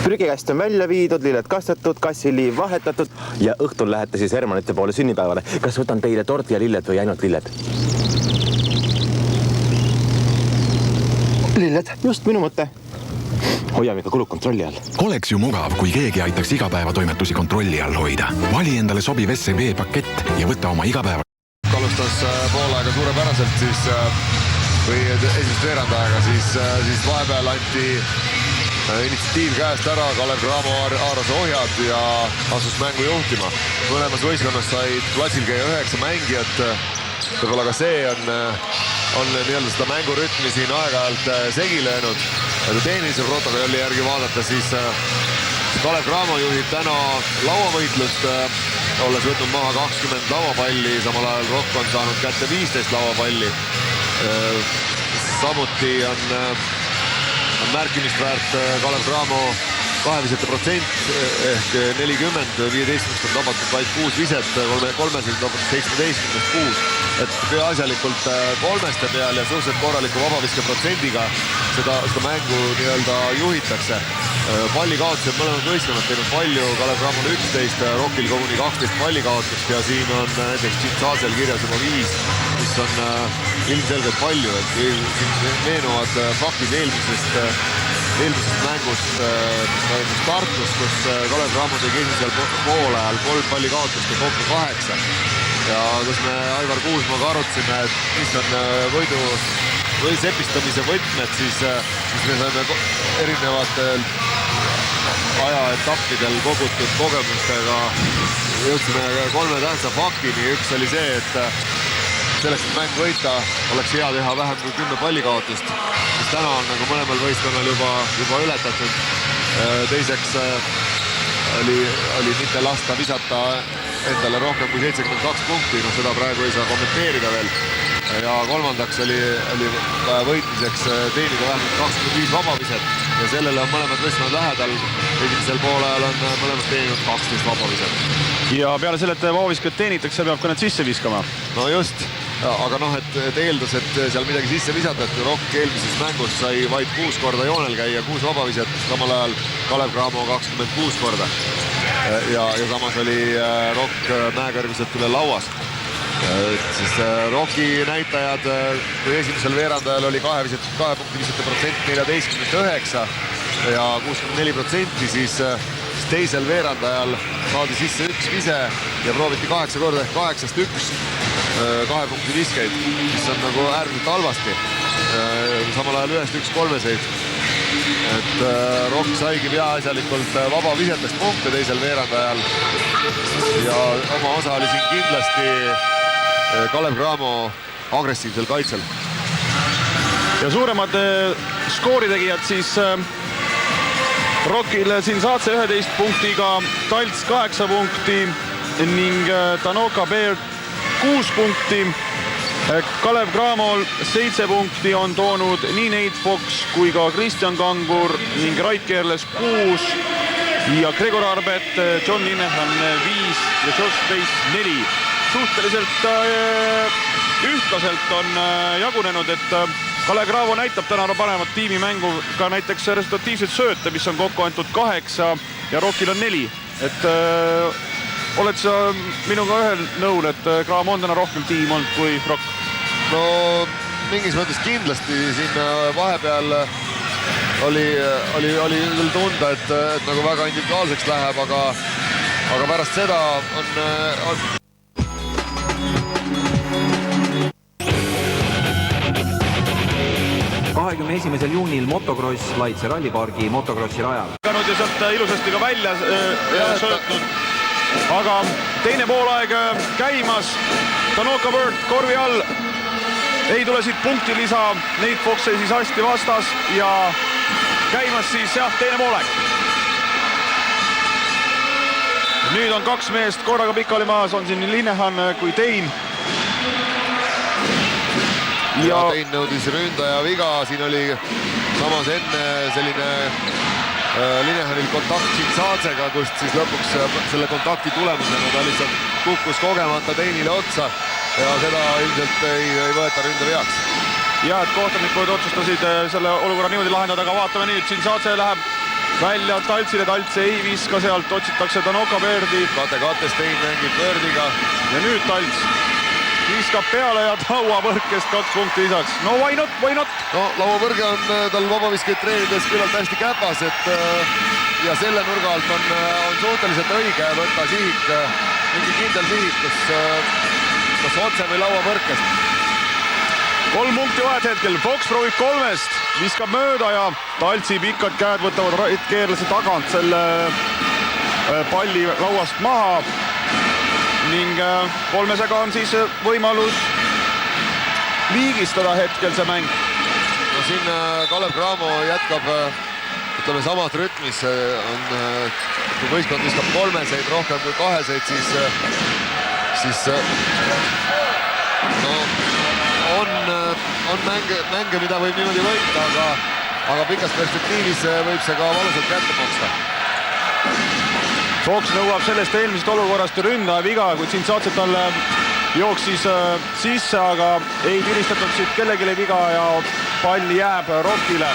Prügikast on välja viidud, lilled kastetud, kassiliiv vahetatud ja õhtul lähete siis Hermanite poole sünnipäevale. Kas võtan teile torti ja lilled või ainult lilled? Lilled, just minu mõte. Hoiame ikka kulud kontrolli all. Oleks ju mugav, kui keegi aitaks igapäevatoimetusi kontrolli all hoida. Vali endale sobiv SEB pakett ja võta oma igapäeva. Alustas poolaega suurepäraselt siis, või esimest veerandajaga, siis vahepeal anti initsiatiiv käest ära, Kalev Cramo haaras ohjad ja asus mängu juhtima. Mõlemas võistkonnas said platsil käia 9 mängijat. Võib-olla ka see on nii-öelda seda mängurütmi siin aeg-ajalt segi löönud. Tehnilise protokolli järgi vaadata, siis Kalev Cramo juhib täna lauavõitlust, olles võtnud maha 20 lauapalli, samal ajal Rock on saanud kätte 15 lauapalli. Samuti on märkimist väärt Kalev Cramo kahevisete protsent ehk 40, 15 on tabatud vaid 6 viset, 3 on tabatud 17-st 6. Et peaasjalikult kolmeste peal ja suhteliselt korraliku vabaviske protsendiga seda mängu nii-öelda juhitakse. Pallikaotusi on mõlemad võistkonnad teinud palju, Kalev Cramol 11, Rockil koguni 12 pallikaotust ja siin on näiteks Tšintsaasel kirjas juba 5, mis on ilmselgelt palju. Et siin meenuvad faktid eelmisest mängust, mis toimus Tartus, kus Kalev Cramo tegi esimesel poolajal 3 pallikaotust ja kokku 8. Ja kus me Aivar Kuusmaaga arutasime, et mis on võidu või sepistamise võtmed, siis me saime erinevatel ajaetappidel kogutud kogemustega jõudsime 3 tähtsa faktini. Üks oli see, et selleks, et mäng võita, oleks hea teha vähem kui 10 pallikaotust, mis täna on nagu mõlemal võistkonnal juba ületatud. Teiseks oli mitte lasta visata endale rohkem kui 72 punkti, no seda praegu ei saa kommenteerida veel. Ja kolmandaks oli võitmiseks teenida vähemalt 25 vabaviset ja sellele on mõlemad võistkonnad lähedal. Esimesel poolajal on mõlemad teeninud 12 vabaviset. Ja peale selle, et vabaviskat teenitakse, peab ka need sisse viskama. No just, aga noh, et eeldus, et seal midagi sisse visata, et Rock eelmises mängus sai vaid 6 korda joonel käia, 6 vabaviset, samal ajal Kalev Cramo 26 korda. Ja samas oli Rock mäekõrguselt üle lauas. Siis Rocki näitajad, kui esimesel veerandajal oli 2 punktivisete protsent 14-9 ja 64%, siis teisel veerandajal saadi sisse 1 vise ja prooviti 8 korda ehk 8-1. 2 punkti viskeid, mis on nagu äärmiselt halvasti. Samal ajal 1-1 kolmeseid. Et Rock saigi peaasjalikult vaba visetest punkte teisel veerandajal. Ja oma osa oli siin kindlasti Kalev Cramo agressiivsel kaitsel. Ja suuremad skooritegijad siis Rockil Cinzadze 11 punktiga, Talts 8 punkti ning Tanoka Bear 6 punkti. Kalev Cramol 7 punkti on toonud nii Nate Fox kui ka Kristjan Kangur ning Rait Keerles 6 ja Gregor Arbet, John Linehan 5 ja Josh Pace 4. Suhteliselt ühtlaselt on jagunenud, et Kalev Cramo näitab täna paremat tiimimängu, ka näiteks resultatiivseid sööte, mis on kokku antud 8 ja Rockil on 4. Et oled sa minuga ühel nõul, et Cramo on täna rohkem tiim olnud kui Rock? No mingis mõttes kindlasti siin vahepeal oli küll tunda, et nagu väga individuaalseks läheb, aga pärast seda on 21. juunil motocross Laitse rallipargi motokrossi rajal. Ja sealt ilusasti ka välja söötnud. Aga teine poolaeg käimas. Tanoka Bird korvi all. Ei tule siit punkti lisa. Nate Fox ei siis hästi vastas ja käimas siis teine poolaeg. Nüüd on 2 meest korraga pikali maas. On siin Linehan kui Tein. Ja Tein nõudis ründaja viga. Siin oli samas enne selline Linehanil kontakt Cinzadzega, kust siis lõpuks selle kontakti tulemusena ta lihtsalt kukkus kogemata Teinile otsa ja seda ilmselt ei võeta ründaveaks. Ja, et kohtunikud otsustasid selle olukorra niimoodi lahendada, aga vaatame nüüd, Cinzadze läheb välja Taltsile, Talts ei viska sealt, otsitakse Tanoka Birdi. Kate Stein mängib Birdiga. Ja nüüd Talts viskab peale ja lauapõrkest 2 punkti lisaks. No why not? No lauapõrge on tal vabaviskeid treenides küllalt hästi käpas, et ja selle nurga alt on suhteliselt õige võtta sihik, mingi kindel sihik, kas otse või lauapõrkest. 3 punkti vahet hetkel, Fox proovib 3-st, viskab mööda ja Taltsi pikad käed võtavad Rait Keerlase tagant selle palli lauast maha. Ning 3-sega on siis võimalus viigistada hetkel see mäng. No siin Kalev Cramo jätkab, ütleme, samas rütmis. Kui võistkond viskab 3-seid rohkem kui 2-seid, siis no, on mänge, mida võib niimoodi võita, aga pikas perspektiivis võib see ka valusalt kätte maksta. Fox nõuab sellest eelmisest olukorrast ründaja viga, kui Cinzadze talle jooksis sisse, aga ei tiristatud siit kellelegi viga ja pall jääb Rockile.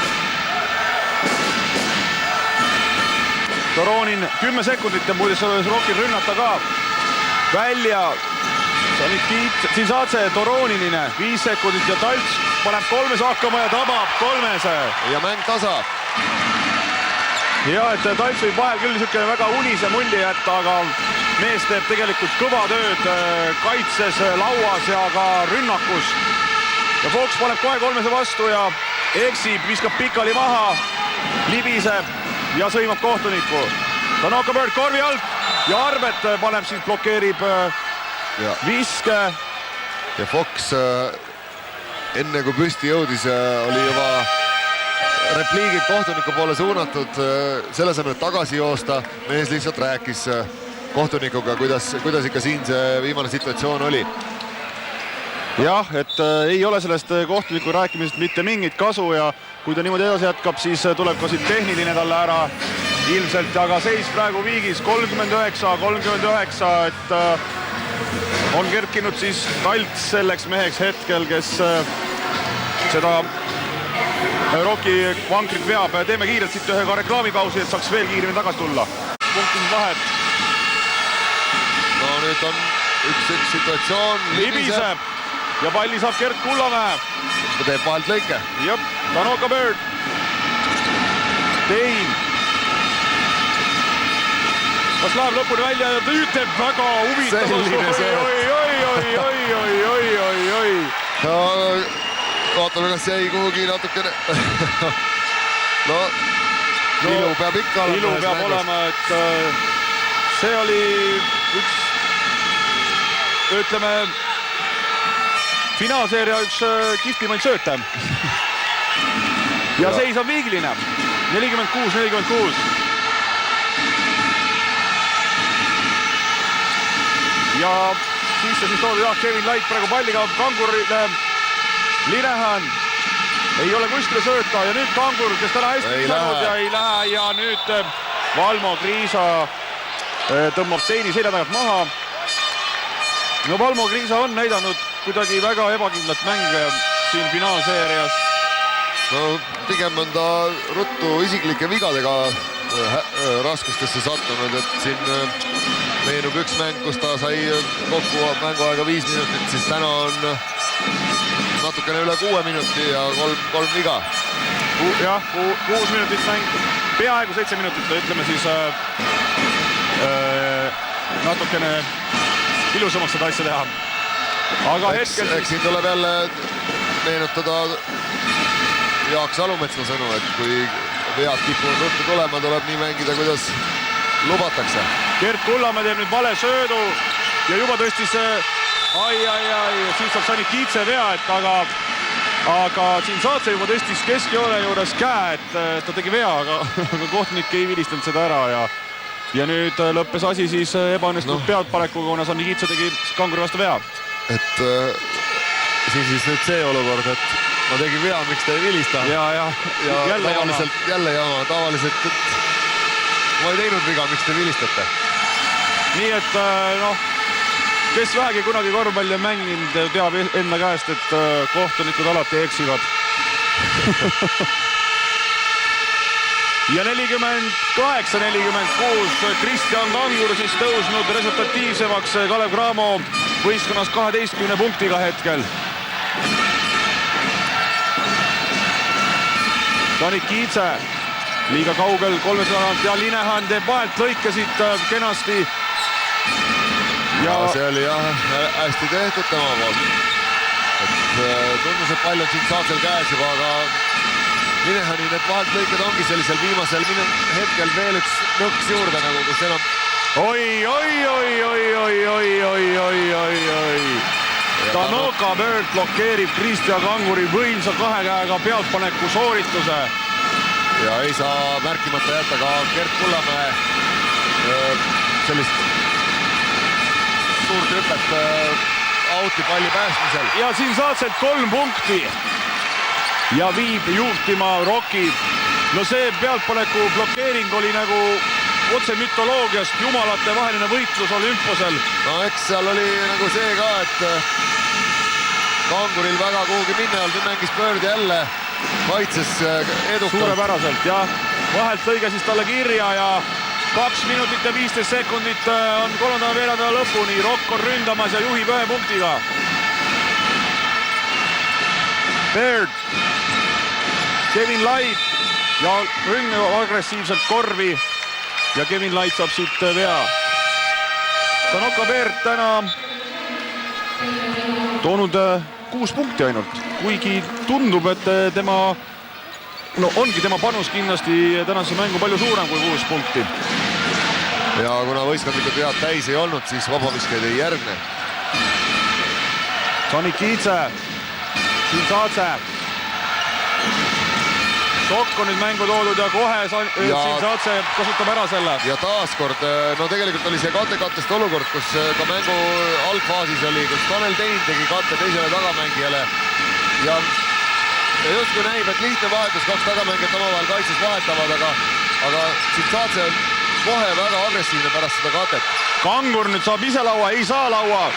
Toronin 10 sekundit ja muides Rockil rünnata ka. Välja. Cinzadze Toroninine 5 sekundit ja Talts paneb 3-se hakkama ja tabab 3-se. Ja mäng tasa. Ja, et Talts võib vahel küll niisugune väga unise mulli jätta, aga mees teeb tegelikult kõva tööd kaitses, lauas ja ka rünnakus. Ja Fox paneb kohe 3-se vastu ja eksib, viskab pikali maha, libiseb ja sõimab kohtuniku. Tanoka Bird korvi alt ja Arbet paneb siis, blokeerib viske. Ja Fox enne kui püsti jõudis oli juba repliigid kohtuniku poole suunatud, selle saanud tagasi joosta, mees lihtsalt rääkis kohtunikuga, kuidas ikka siin see viimane situatsioon oli. Jah, et ei ole sellest kohtuniku rääkimisest mitte mingit kasu ja kui ta niimoodi edasi jätkab, siis tuleb ka siit tehniline talle ära ilmselt, aga seis praegu viigis 39-39, et on kerkinud siis Talts selleks meheks hetkel, kes seda Rocki vankrit veab. Teeme kiirelt siit ühe ka reklaamipausi, et saaks veel kiiremini tagasi tulla. Punktin vahet. No nüüd on üks situatsioon. Libiseb ja palli saab Gert Kullamäe. Ta teeb vahelt lõike. Jop, Tanoka Bird. Tein. Kas läheb lõpuni välja ja nüüd teeb väga huvitav. Selline see. Vaatame, kas jäi kuhugi natukene. No, ilu peab ikka olema. Ilu peab olema, et see oli üks, ütleme, finaalseeria üks kihvtimaid sööte. Ja seis on viigiline. 46-46. Ja siis toodud Kevin Light praegu palliga Kangurile. Linehan ei ole kuskile sööta ja nüüd Kangur, kes täna hästi visanud ja ei lähe ja nüüd Valmo Kriisa tõmbab teini selja tagant maha. No Valmo Kriisa on näidanud kuidagi väga ebakindlat mänge siin finaalseerias. No pigem on ta ruttu isiklike vigadega raskustesse sattunud, et siin meenub üks mäng, kus ta sai kokku mänguaega 5 minutit, siis täna on natukene üle 6 minuti ja 3 viga. Jah, 6 minutit mäng, peaaegu 7 minutit, ütleme siis natukene ilusamaks seda asja teha. Aga hetkel... Eks siin tuleb jälle meenutada Jaak Salumetsa sõnu, et kui vead kipuvad ruttu tulema, tuleb nii mängida, kuidas lubatakse. Gert Kullamäe teeb nüüd vale söödu ja juba tõstis siis saab Sani Kiitse vea, aga siin Saatse juba tõstis keskjoone juures käe, et ta tegi vea, aga kohtunik ei vilistanud seda ära ja nüüd lõppes asi siis ebaõnnestunud pealtpanekuga, kuna Sani Kiitse tegi Kanguri vastu vea. Et siin siis nüüd see olukord, et ma tegin vea, miks ta ei vilista. Ja jälle jama. Tavaliselt ma ei teinud viga, miks te vilistate. Nii et kes vähegi kunagi korvpalli on mänginud, teab enda käest, et kohtunikud alati eksivad. Ja 48-46 Kristjan Kangur siis tõusnud resultatiivsemaks Kalev Cramo võistkonnas 12 punktiga hetkel. Tanik Kiitse liiga kaugel 300 ja Linehan teeb vahelt lõike siit kenasti. Ja see oli hästi tehtud tema poolt. Tundus, et palju siin Saatsel käes juba, aga Linehani need vahelt lõiked ongi sellisel viimasel hetkel veel üks nõks juurde, nagu kus enam... Tanoka Bird blokeerib Kristjan Kanguri võimsa 2 käega pealtpaneku soorituse. Ja ei saa märkimata jätta ka Gert Kullamäe sellist suurt hüpet auti palli päästmisel. Ja siin Saatselt 3 punkti ja viib juhtima Roki. No see pealtpaneku blokeering oli nagu otse mütoloogiast, jumalate vaheline võitlus olümposel. No eks seal oli nagu see ka, et Kanguril väga kuhugi minna olnud, mängis Bird jälle kaitses edukalt. Suurepäraselt, jah. Vahelt lõige siis talle kirja ja 2 minutit ja 15 sekundit on 3. veeranda lõpuni. Rock on ründamas ja juhib 1 punktiga. Bird, Kevin Light ja rüngab agressiivselt korvi ja Kevin Light saab siit vea. Tanoka Bird täna toonud 6 punkti ainult, kuigi tundub, et ongi tema panus kindlasti tänase mängu palju suurem kui 6 punkti. Ja kuna võistkondlikud vead täis ei olnud, siis vabaviskeid ei järgne. Sani Kiitse, siin Saatse. Sokk on nüüd mängu toodud ja kohe siin Saatse kasutab ära selle. Ja taaskord, no tegelikult oli see kattest olukord, kus ka mängu algfaasis oli, kus Tanel Tein tegi katte teisele tagamängijale. Ja justkui näib, et lihtne vahetus, 2 tagamängijat omavahel kaitses vahetavad, aga siin Saatse on kohe väga agressiivne pärast seda katet. Kangur nüüd saab ise laua, ei saa laua.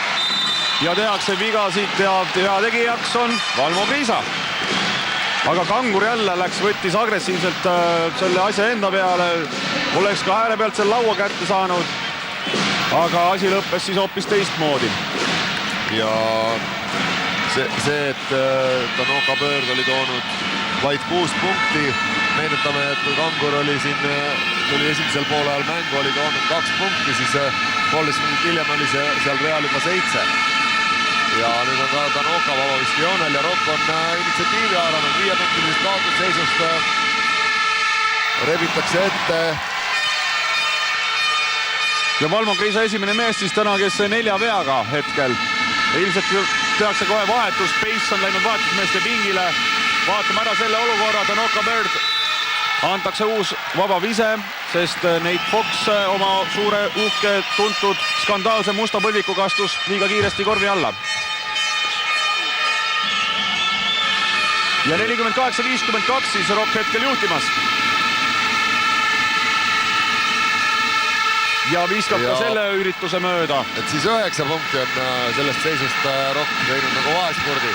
Ja tehakse viga siit ja tegijaks on Valmo Kriisa. Aga Kangur jälle võttis agressiivselt selle asja enda peale. Oleks ka ääre pealt selle laua kätte saanud. Aga asi lõppes siis hoopis teistmoodi. Ja see, et Tanoka Bird oli toonud vaid 6 punkti. Meenutame, et kui Kangur oli siin, tuli esimesel poolajal mängu, oli toonud 2 punkti, siis 13 minutit hiljem oli seal Real juba 7. ja nüüd on ka Tanoka vabaviskijoonel ja Rokk on initsiatiivi haaranud 5-punktilisest kaotusseisust. Rebitakse ette. Ja Valmo Kriisa esimene mees siis täna, kes 4 veaga hetkel. Ilmselt tehakse kohe vahetus, Pace on läinud vahetusmeeste pingile. Vaatame ära selle olukorra, Tanoka Bird antakse uus vaba vise, sest Nate Fox oma suure uhke tuntud skandaalse musta põlviku kastus liiga kiiresti korvi alla. Ja 48-52 siis Rokk hetkel juhtimas. Ja viskab ka selle ürituse mööda. Et siis 9 punkti on sellest seisust Rokk teinud nagu vahespordi.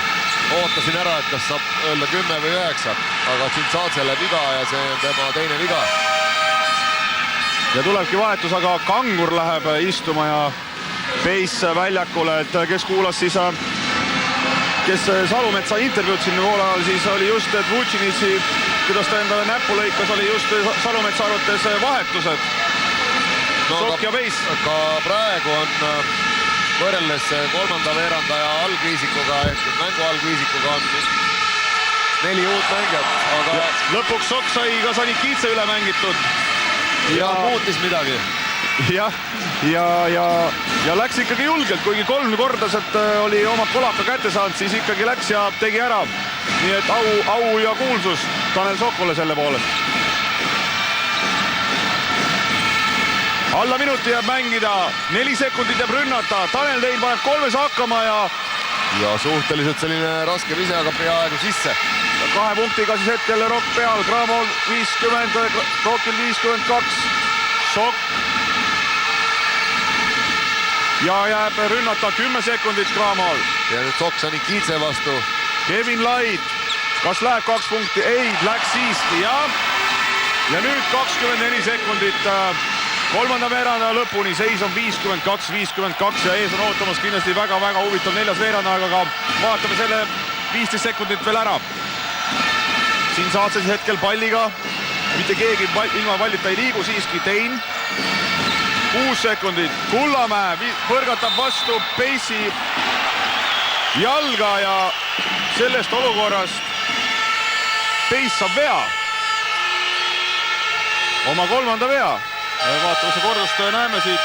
Ootasin ära, et kas saab öelda 10 või 9, aga Tšintsaatsele viga ja see on tema teine viga. Ja tulebki vahetus, aga Kangur läheb istuma ja Pace väljakule, et kes kuulas siis, kes Salumetsa intervjuud siin poole ajal, siis oli just, et Vucinici, kuidas ta enda näppu lõikas, oli just Salumetsa arvates vahetused. Sokk ja Pace. Ka praegu on võrreldes kolmanda veerandaja algviisikuga, ehk mängu algviisikuga on 4 uut mängijat, aga lõpuks Sokk sai ka Sanikidze üle mängitud. Ja muutis midagi. Ja läks ikkagi julgelt, kuigi 3 korda sealt oli oma kolaka kätte saanud, siis ikkagi läks ja tegi ära. Nii et au ja kuulsus Tanel Sokule selle poolest. Alla minuti jääb mängida, 4 sekundit jääb rünnata, Tanel Tein paneb 3 hakkama ja suhteliselt selline raske vise, aga peaaegu sisse. 2 punktiga siis hetkel Rokk peal, Cramol 50, Rokkil 52, Sokk. Ja jääb rünnata 10 sekundit Cramol. Ja nüüd Sokk Sanikidze vastu. Kevin Laid, kas läheb 2 punkti? Ei, läks siiski ja nüüd 24 sekundit kolmanda veerandaja lõpuni, seis on 52-52 ja ees on ootamas kindlasti väga-väga huvitav 4. veerandaja, aga vaatame selle 15 sekundit veel ära. Siin saatses hetkel palliga, mitte keegi ilma pallita ei liigu, siiski Tein. 6 sekundit, Kullamäe põrgatab vastu Pace'i jalga ja sellest olukorrast Pace saab vea. Oma 3. vea. Vaatame see kordust näeme siit.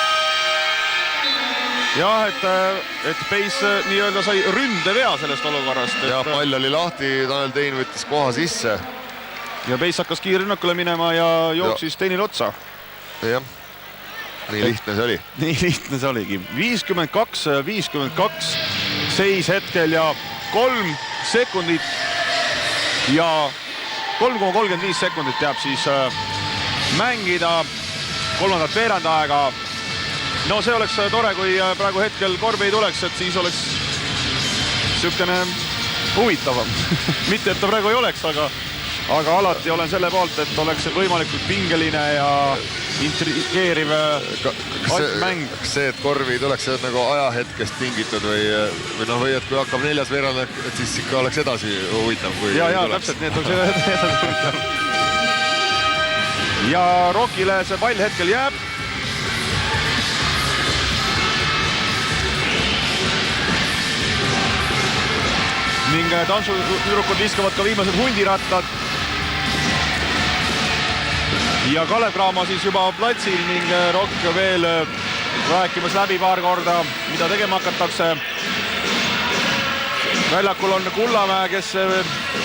Jah, et Pace nii-öelda sai ründevea sellest olukorrast. Ja pall oli lahti, Tanel Tein võttis koha sisse. Ja Pace hakkas kiirrünnakule minema ja jooksis Teinil otsa. Jah, nii lihtne see oli. Nii lihtne see oligi. 52-52 seis hetkel ja 3 sekundit ja 3,35 sekundit jääb siis mängida kolmandat veerandaega. No see oleks tore, kui praegu hetkel korvi ei tuleks, et siis oleks sükene huvitavam. Mitte, et ta praegu ei oleks, aga alati olen selle poolt, et oleks võimalikult pingeline ja intrigeeriv mäng. See, et korvi ei tuleks, see on nagu ajahetkest tingitud või et kui hakkab 4. veerandaja, et siis ikka oleks edasi huvitav. Ja täpselt, nii et oleks edasi huvitav. Ja Rokkile see pall hetkel jääb. Ning tantsutüdrukud viskavad ka viimased hundirattad. Ja Kalev Cramo siis juba platsil ning Rokk veel rääkimas läbi paar korda, mida tegema hakatakse. Väljakul on Kullamäe,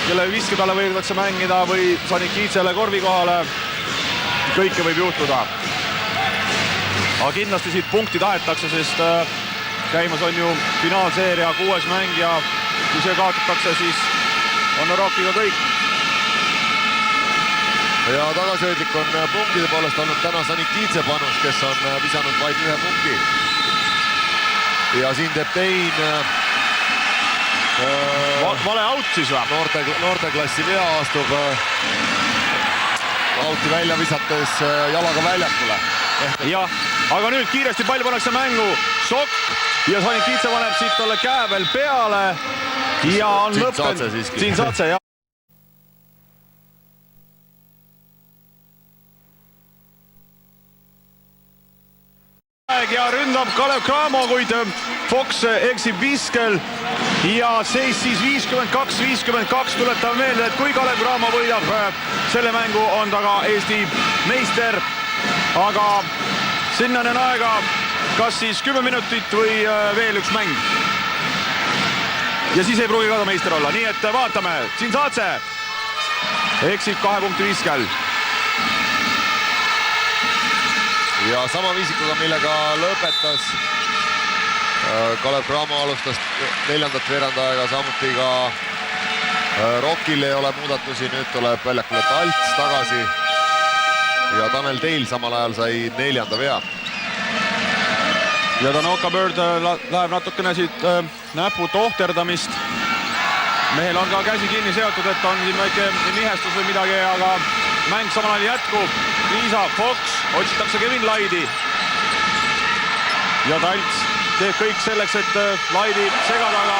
kelle viske peale võidakse mängida või Sanikitsele korvi kohale. Kõike võib juhtuda. Aga kindlasti siit punkti tahetakse, sest käimas on ju finaalseeria 6. mäng ja kui see kaotatakse, siis on Rokkiga kõik. Ja tagasihoidlik on punktide poolest olnud täna Sanikidze panus, kes on visanud vaid 1 punkti. Ja siin teeb Tein vale out siis või? Noorteklassi vea, astub auti välja visates jalaga väljakule. Jah, aga nüüd kiiresti pall pannakse mängu. Sokk ja Sanikidze paneb siit talle käe veel peale ja on lõppenud. Tšintsatse, jah. ja ründab Kalev Cramo, kuid Fox eksib viskel ja seis siis 52-52. Tuletan meelde, et kui Kalev Cramo võidab selle mängu, on ta ka Eesti meister. Aga sinnani on aega kas siis 10 minutit või veel üks mäng. Ja siis ei pruugi ka ta meister olla, nii et vaatame. Cinzadze eksib 2 punkti viskel. Ja sama viisikuga, millega lõpetas Kalev Cramo, alustas 4. veerandajaga, samuti ka Rokil ei ole muudatusi, nüüd tuleb väljakule Talts tagasi ja Tanel Teil samal ajal sai 4. vea. Ja Danoka Bird läheb natukene siit näpu tohterdamist. Mehel on ka käsi kinni seotud, et on siin väike nihestus või midagi, aga mäng samal ajal jätkub. Liisa, Fox, otsitakse Kevin Laidi. Ja Talts teeb kõik selleks, et Laidi segada, aga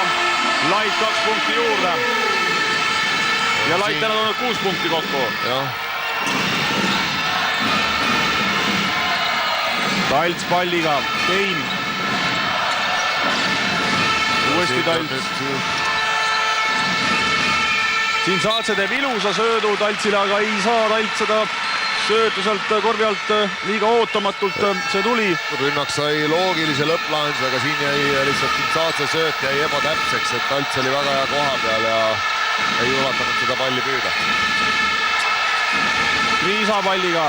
Laid 2 punkti juurde. Ja Laid täna toonud 6 punkti kokku. Talts palliga, Tein. Uuesti Talts. Cinzadze teeb ilusa söödu Taltsile, aga ei saa Talts seda söötu sealt korvi alt liiga ootamatult, see tuli. Rünnak sai loogilise lõpplahenduse, aga siin jäi lihtsalt Cinzadze sööt jäi ebatäpseks, et Talts oli väga hea koha peal ja ei ulatanud seda palli püüda. Liisa palliga.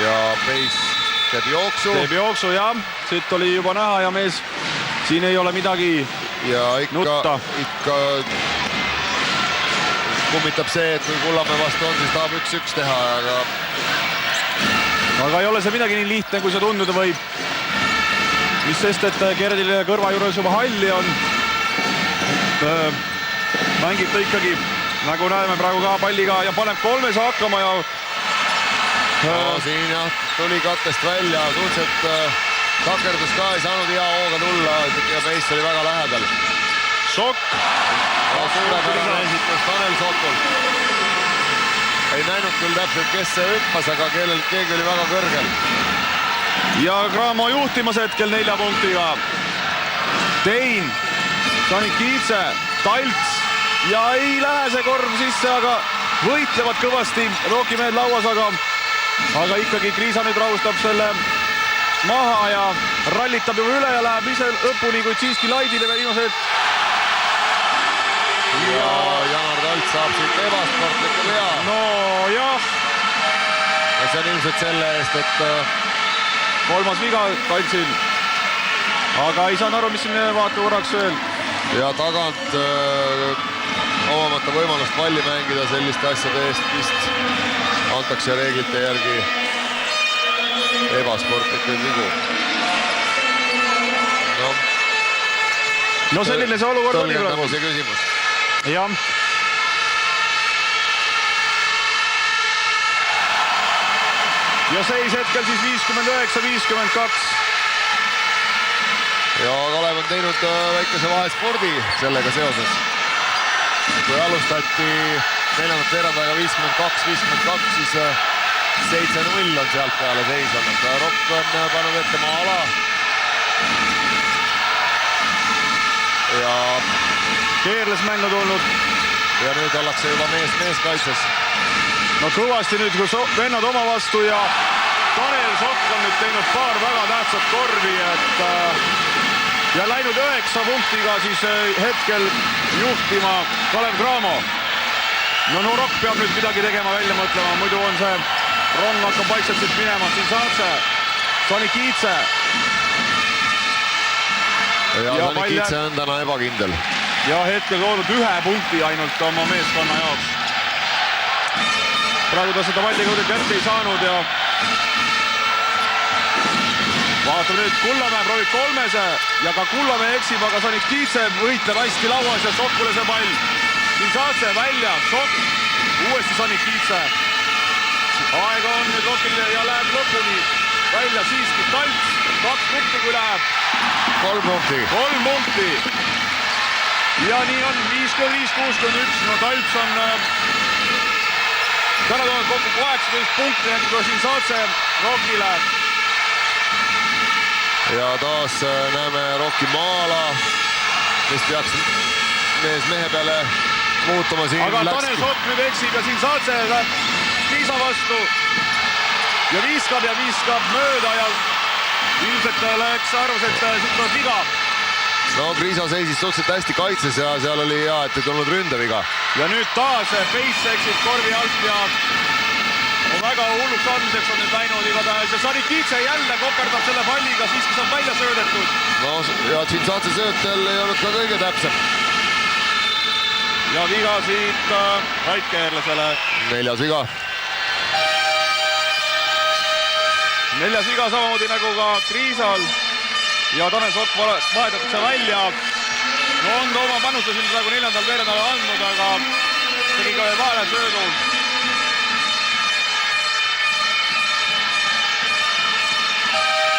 Ja Peis teeb jooksu. Teeb jooksu, jah. Siit oli juba näha ja mees, siin ei ole midagi ja nutta. Ikka kummitab see, et kui Kullamäe vastu on, siis tahab 1-1 teha, aga ei ole see midagi nii lihtne, kui see tunduda võib. Mis sest, et Gerdil kõrva juures juba halli on. Mängib ta ikkagi, nagu näeme praegu ka palliga ja paneb 3 hakkama ja siin jah, tuli kattest välja, suhteliselt takerdus ka, ei saanud hea hooga tulla ja Peis oli väga lähedal. Sokk. Suurepärane esitus Tanel Sokul. Ei näinud küll täpselt, kes see hüppas, aga keegi oli väga kõrgel. Ja Cramo juhtimas hetkel 4 punktiga. Tein, Sanikidze, Talts ja ei lähe see korv sisse, aga võitlevad kõvasti Rookimehed lauas, aga ikkagi Kriisa nüüd rahustab selle maha ja rallitab juba üle ja läheb ise õppuni, kuid siiski Laidile veel viimased. Ja Janar Talts saab siit ebasportliku vea. No jah. Ja see on ilmselt selle eest, et 3. viga Taltsil. Aga ei saanud aru, mis siin vaata korraks veel. Ja tagant omamata võimalust palli mängida selliste asjade eest vist antakse reeglite järgi ebasportlikke vigu. No selline see olukord oli. Tõlgendamise küsimus. Jah. Ja seis hetkel siis 59-52. Ja Kalev on teinud väikese vahespordi sellega seoses. Kui alustati 4. veerandajaga 52-52, siis 7-0 on sealt peale seis olnud. Rokk on pannud ette maa-ala. Ja keerles mängu tulnud. Ja nüüd ollakse juba mees kaitses. No kõvasti nüüd, kui vennad oma vastu ja Tanel Sokk on nüüd teinud paar väga tähtsat korvi, ja läinud 9 punktiga siis hetkel juhtima Kalev Cramo. No Rokk peab nüüd midagi tegema, välja mõtlema, muidu on see rong hakkab vaikselt siit minema. Cinzadze, Sanikidze. Ja Sanikidze on täna ebakindel. Ja hetkel toonud 1 punkti ainult oma meeskonna jaoks. Praegu ta seda palli kuidagi kätte ei saanud ja vaatab nüüd Kullamäe, proovib 3 ja ka Kullamäe eksib, aga Sanikidze võitleb hästi lauas ja Sokule see pall. Cinzadze välja, Sokk, uuesti Sanikidze. Aega on nüüd Rokil ja läheb lõpuni välja siiski Talts. 2 punkti kui läheb. 3 punkti. 3 punkti. Ja nii on 55-61, no Talts on täna toonud kokku 18 punkti, nagu siin Saatse Rokile. Ja taas näeme Rocki maala, mis peaks mehe peale muutuma siin. Aga Tanel Sokk nüüd eksib ja siin Saatse läheb Kriisa vastu ja viskab mööda ja ilmselt läks arvas, et siit tuleb viga. No Kriisa seisis suhteliselt hästi kaitses ja seal oli hea, et ei tulnud ründeviga. Ja nüüd taas Peis eksib korvi alt ja väga hulluks andmiseks on nüüd läinud igatahes ja Sanikidze jälle koperdab selle palliga, siiski saab välja söödetud. No ja siin Saatse söötel ei olnud ka kõige täpsem. Ja viga siit Raidkeerlasele. Neljas viga. Neljas viga samamoodi nagu ka Kriisal ja Tanel Sokk vahetatakse välja. No on oma panuste siin praegu neljandal veerendal andnud, aga tegi ka vahele söödu.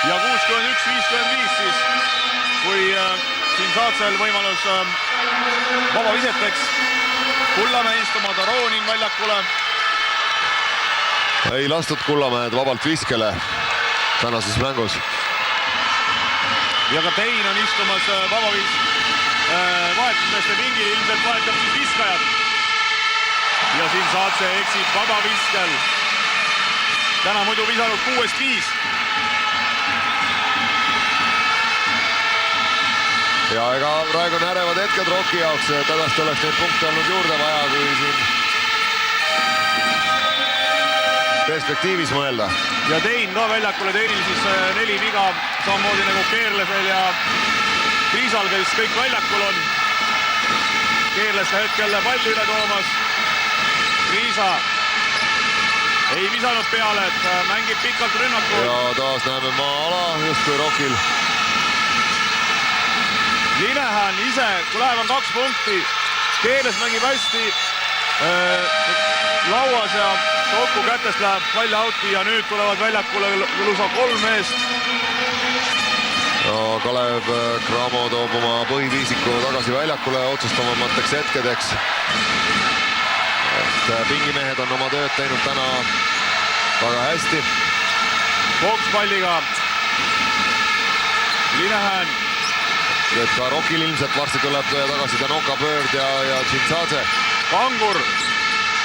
Ja 61-55 siis, kui siin Saatsel võimalus vaba viseteks. Kullamäe istuma Taronin väljakule. Ei lastud Kullamäed vabalt viskele tänases mängus. Ja ka Tein on istumas vahetusmeeste pingil, ilmselt vahetab siis viskajad. Ja siin Saatse eksib vaba viskel. Täna muidu visanud 6-5. Ja ega praegu on ärevad hetked Rocki jaoks, tänast oleks neid punkte olnud juurde vaja, kui siin perspektiivis mõelda. Ja Tein ka väljakule, Teinil siis 4 viga, samamoodi nagu Keerlesel ja Kriisal, kes kõik väljakul on. Keerles ka hetkel palli üle toomas. Kriisa ei visanud peale, et mängib pikalt rünnakul. Ja taas näeme maa-ala justkui Rockil. Linehan ise, kui läheb on 2 punkti. Keerles mängib hästi lauas ja Soku kätest läheb pall out'i ja nüüd tulevad väljakule lusa 3 meest. Ja Kalev Cramo toob oma põhiviisiku tagasi väljakule otsustavamateks hetkedeks. Pingimehed on oma tööd teinud täna väga hästi. Koks palliga. Linehan. Et ka Rockil ilmselt varsti tuleb tagasi Danoka Pöörd ja Tšintsadze. Kangur.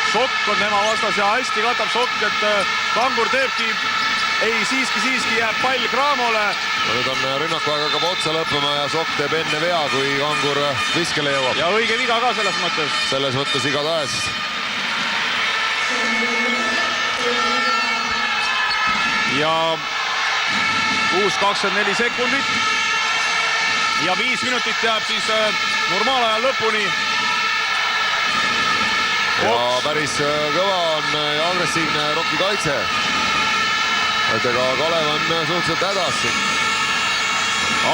Sokk on tema vastas ja hästi katab Sokk, et Kangur teebki, ei siiski jääb pall Cramole. Nüüd on rünnakuaeg hakkab otsa lõppema ja Sokk teeb enne vea, kui Kangur viskele jõuab. Ja õige viga ka selles mõttes. Selles mõttes igatahes. Ja 6:24 sekundit. Ja 5 minutit jääb siis normaalajal lõpuni. Ja päris kõva on ja agressiivne Rocki kaitse. Et ega Kalev on suhteliselt hädas.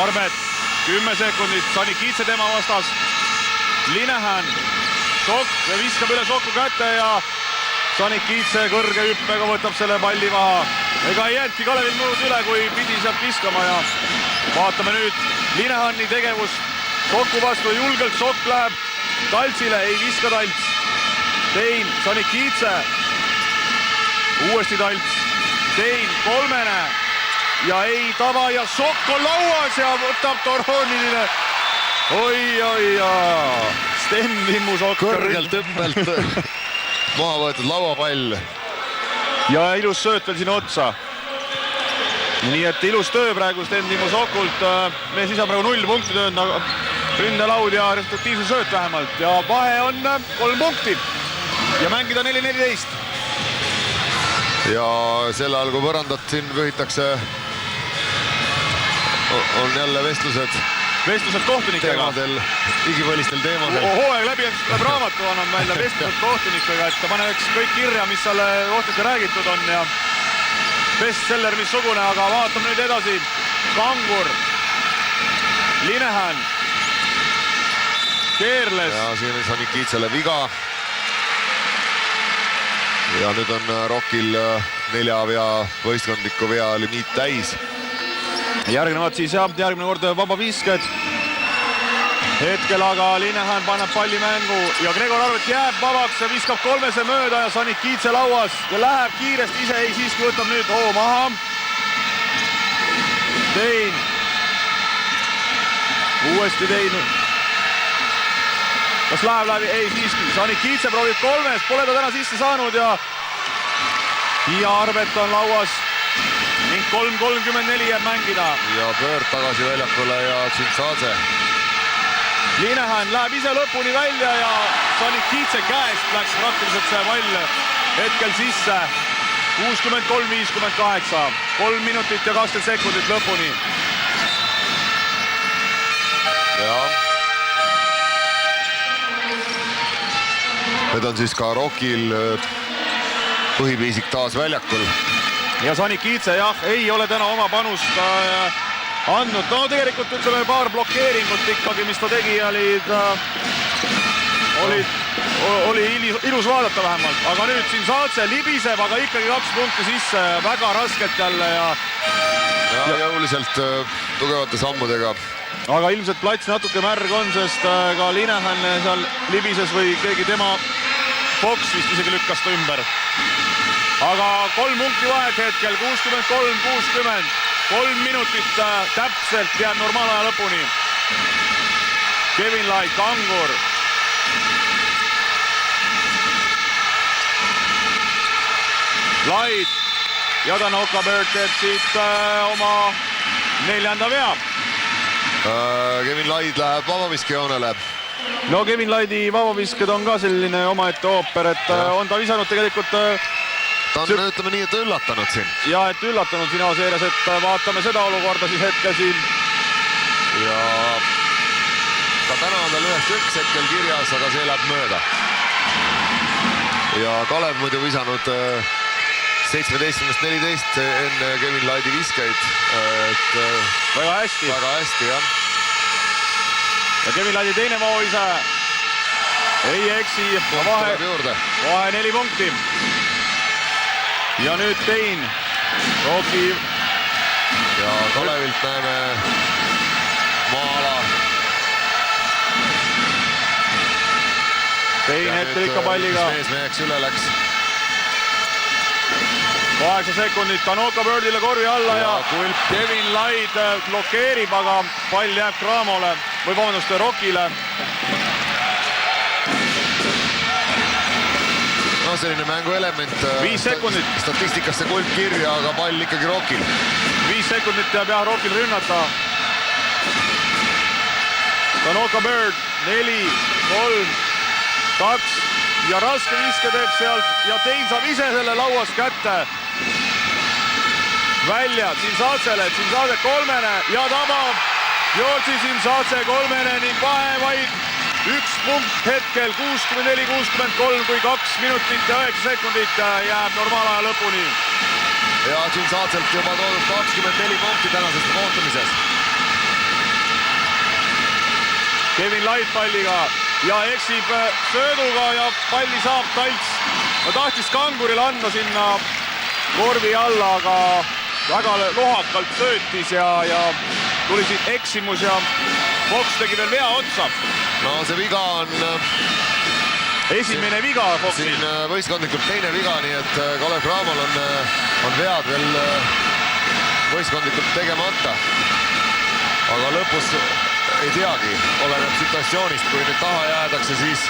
Armet, 10 sekundit, Sanikidze tema vastas. Linehan, Sokk viskab üle Soku kätte ja Sanikidze kõrge hüppega võtab selle palli maha. Ega ei jäänudki Kalevil muud üle, kui pidi sealt viskama ja vaatame nüüd Linehani tegevust. Soku vastu julgelt, Sokk läheb Taltsile, ei viska Talts. Tein, Sanikidze, uuesti Talts, Tein, kolmene ja ei taba ja Sokk on lauas ja võtab Toronile. Oi, Sten Timmu Sokk. Kõrgelt hüppelt maha võetud lauapall. Ja ilus sööt veel sinna otsa. Nii et ilus töö praegu Sten Timmu Sokult. Me siis on praegu 0 punkti tööd, aga ründelaud ja respektiivse sööt vähemalt. Ja vahe on 3 punkti. Ja mängida 4-14. Ja selle ajal, kui põrandat siin pühitakse, on jälle vestlused kohtunikega. Igipõlistel teemadel. Hooaeg läbi läheb raamatu, annab välja vestlused kohtunikega, et ta paneks kõik kirja, mis selle kohtunikega räägitud on ja bestseller missugune, aga vaatame nüüd edasi. Kangur, Linehan, Keerles. Ja siin on Sanikitsele viga. Ja nüüd on Rockil 4 vea võistkondliku vea limiit täis. Järgnevad siis järgmine kord vabavisked. hetkel aga Linehan paneb palli mängu ja Gregor Arvet jääb vabaks ja viskab kolmese mööda ja Sanikidze lauas ja läheb kiiresti ise, ei siiski võtab nüüd hoo maha. Tein. Uuesti Tein. Kas läheb läbi? Ei siiski. Sanikidze proovib kolmes, pole ta täna sisse saanud ja Arvet on lauas ning 3:34 jääb mängida. Ja pöörd tagasi väljakule ja Tšintsadze. Linehan läheb ise lõpuni välja ja Sanikidze käest läks praktiliselt see pall hetkel sisse. 63-58, 3 minutit ja 20 sekundit lõpuni. Ja. Need on siis ka Rokil põhipiisik taas väljakul. Ja Sanikidze jah, ei ole täna oma panust andnud. No tegelikult ütleme paar blokeeringut ikkagi, mis ta tegi, oli ilus vaadata vähemalt. Aga nüüd Tšintsadze libiseb, aga ikkagi 2 punkti sisse väga raskelt jälle ja jõuliselt tugevate sammudega. Aga ilmselt plats natuke märg on, sest ka Linehan seal libises või keegi tema Fox vist isegi lükkas ta ümber. Aga 3 punkti vahet hetkel, 63-60. 3 minutit täpselt jääb normaalaja lõpuni. Kevin Light, Kangur. Light ja Danoka Bird teeb siit oma 4. vea. Kevin Light läheb vabaviskejoonele. No Kevin Lighti vabavisked on ka selline omaette ooper, et on ta visanud tegelikult... Ta on, ütleme nii, et üllatanud siin. Ja, et üllatanud siin A-seerias, et vaatame seda olukorda siis hetkel siin. Ja ka täna on tal 9-1 hetkel kirjas, aga see läheb mööda. Ja Kalev muidu visanud 17-14 enne Kevin Lighti viskeid. Väga hästi. Väga hästi, jah. Ja Kevin Lighti teine voo ise ei eksi. Vahe 4 punkti. Ja nüüd Tein. Roki. Ja Kalevilt näeme maa-ala. Tein hetkel ikka palliga. Meesmeheks üle läks. 8 sekundit Danoka Birdile korvi alla ja Kevin Light blokeerib, aga pall jääb Cramole või vabandust Rokile. No selline mänguelement. 5 sekundit. Statistikasse kuld kirja, aga pall ikkagi Rokil. 5 sekundit jääb jah Rokil rünnata. Danoka Bird 4, 3, 2 ja raske viske teeb sealt ja Tein saab ise selle lauas kätte. Välja Tšintsadzele, Tšintsadze kolmene ja tabab Georgi Tšintsadze kolmene ning vahe vaid 1 punkt hetkel 64-63, kui 2 minutit ja 9 sekundit jääb normaalaja lõpuni. Ja Tšintsadzelt juba toodud 24 punkti tänases kohtumises. Kevin Light palliga ja eksib sööduga ja palli saab Talts. Ta tahtis Kangurile anda sinna korvi alla, aga väga lohakalt söötis ja tuli siit eksimus ja Fox tegi veel vea otsa. No see viga on... Esimene viga Foxil. Siin võistkondlikult teine viga, nii et Kalev Cramol on vead veel võistkondlikult tegemata. Aga lõpus ei teagi, oleneb situatsioonist, kui nüüd taha jäädakse, siis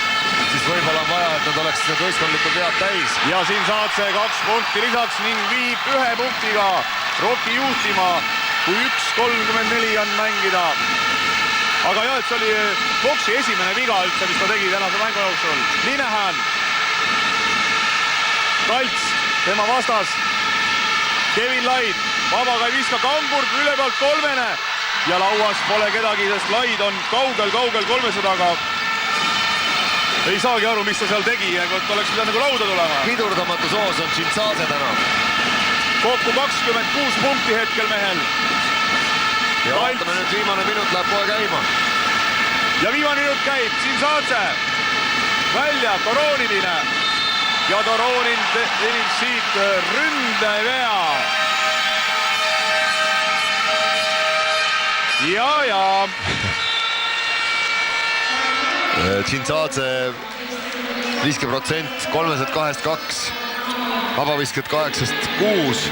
võib-olla on vaja, et nad oleks need võistkondlikud vead täis. Ja Tšintsadze 2 punkti lisaks ning viib 1 punktiga Roki juhtima, kui 1:34 on mängida. Aga jah, et see oli Foxi esimene viga üldse, mis ta tegi tänase mängu jooksul. Linehan, Talts, tema vastas, Kevin Light, vabaga ei viska Kangur, üle pealt kolmene ja lauas pole kedagi, sest Light on kaugel 300 taga. Ei saagi aru, mis ta seal tegi, aga ta oleks pidanud nagu lauda tulema. Pidurdamatu soos on Tšintsadze täna. Kokku 26 punkti hetkel mehel. Ja vaatame nüüd viimane minut läheb kohe käima. Ja viimane minut käib, Tšintsadze välja, Doroninile. Ja Doronin teenib siit ründevea. Tšintsadze 50%, 3-2, vabavisked 8-6.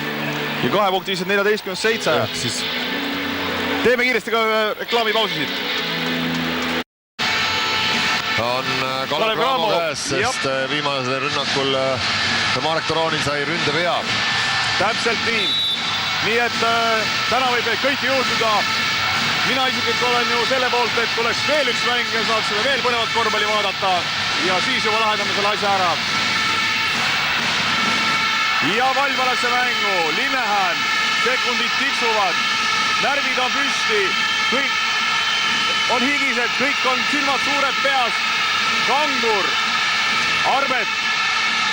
Ja 2 punkti 14-7. Siis teeme kiiresti ka reklaamipausi siit. on Kalev Cramo käes, sest viimasel rünnakul Marek Toronin sai ründevea. Täpselt nii. Nii et täna võib kõike juhtuda. Mina isiklikult olen ju selle poolt, et tuleks veel üks mäng ja saaksime veel põnevat korvpalli vaadata ja siis juba lahendame selle asja ära. Ja pall pannakse mängu, Linnehään, sekundid tiksuvad, närvid on püsti, kõik on higised, kõik on silmad suured peas. Kangur, Arbet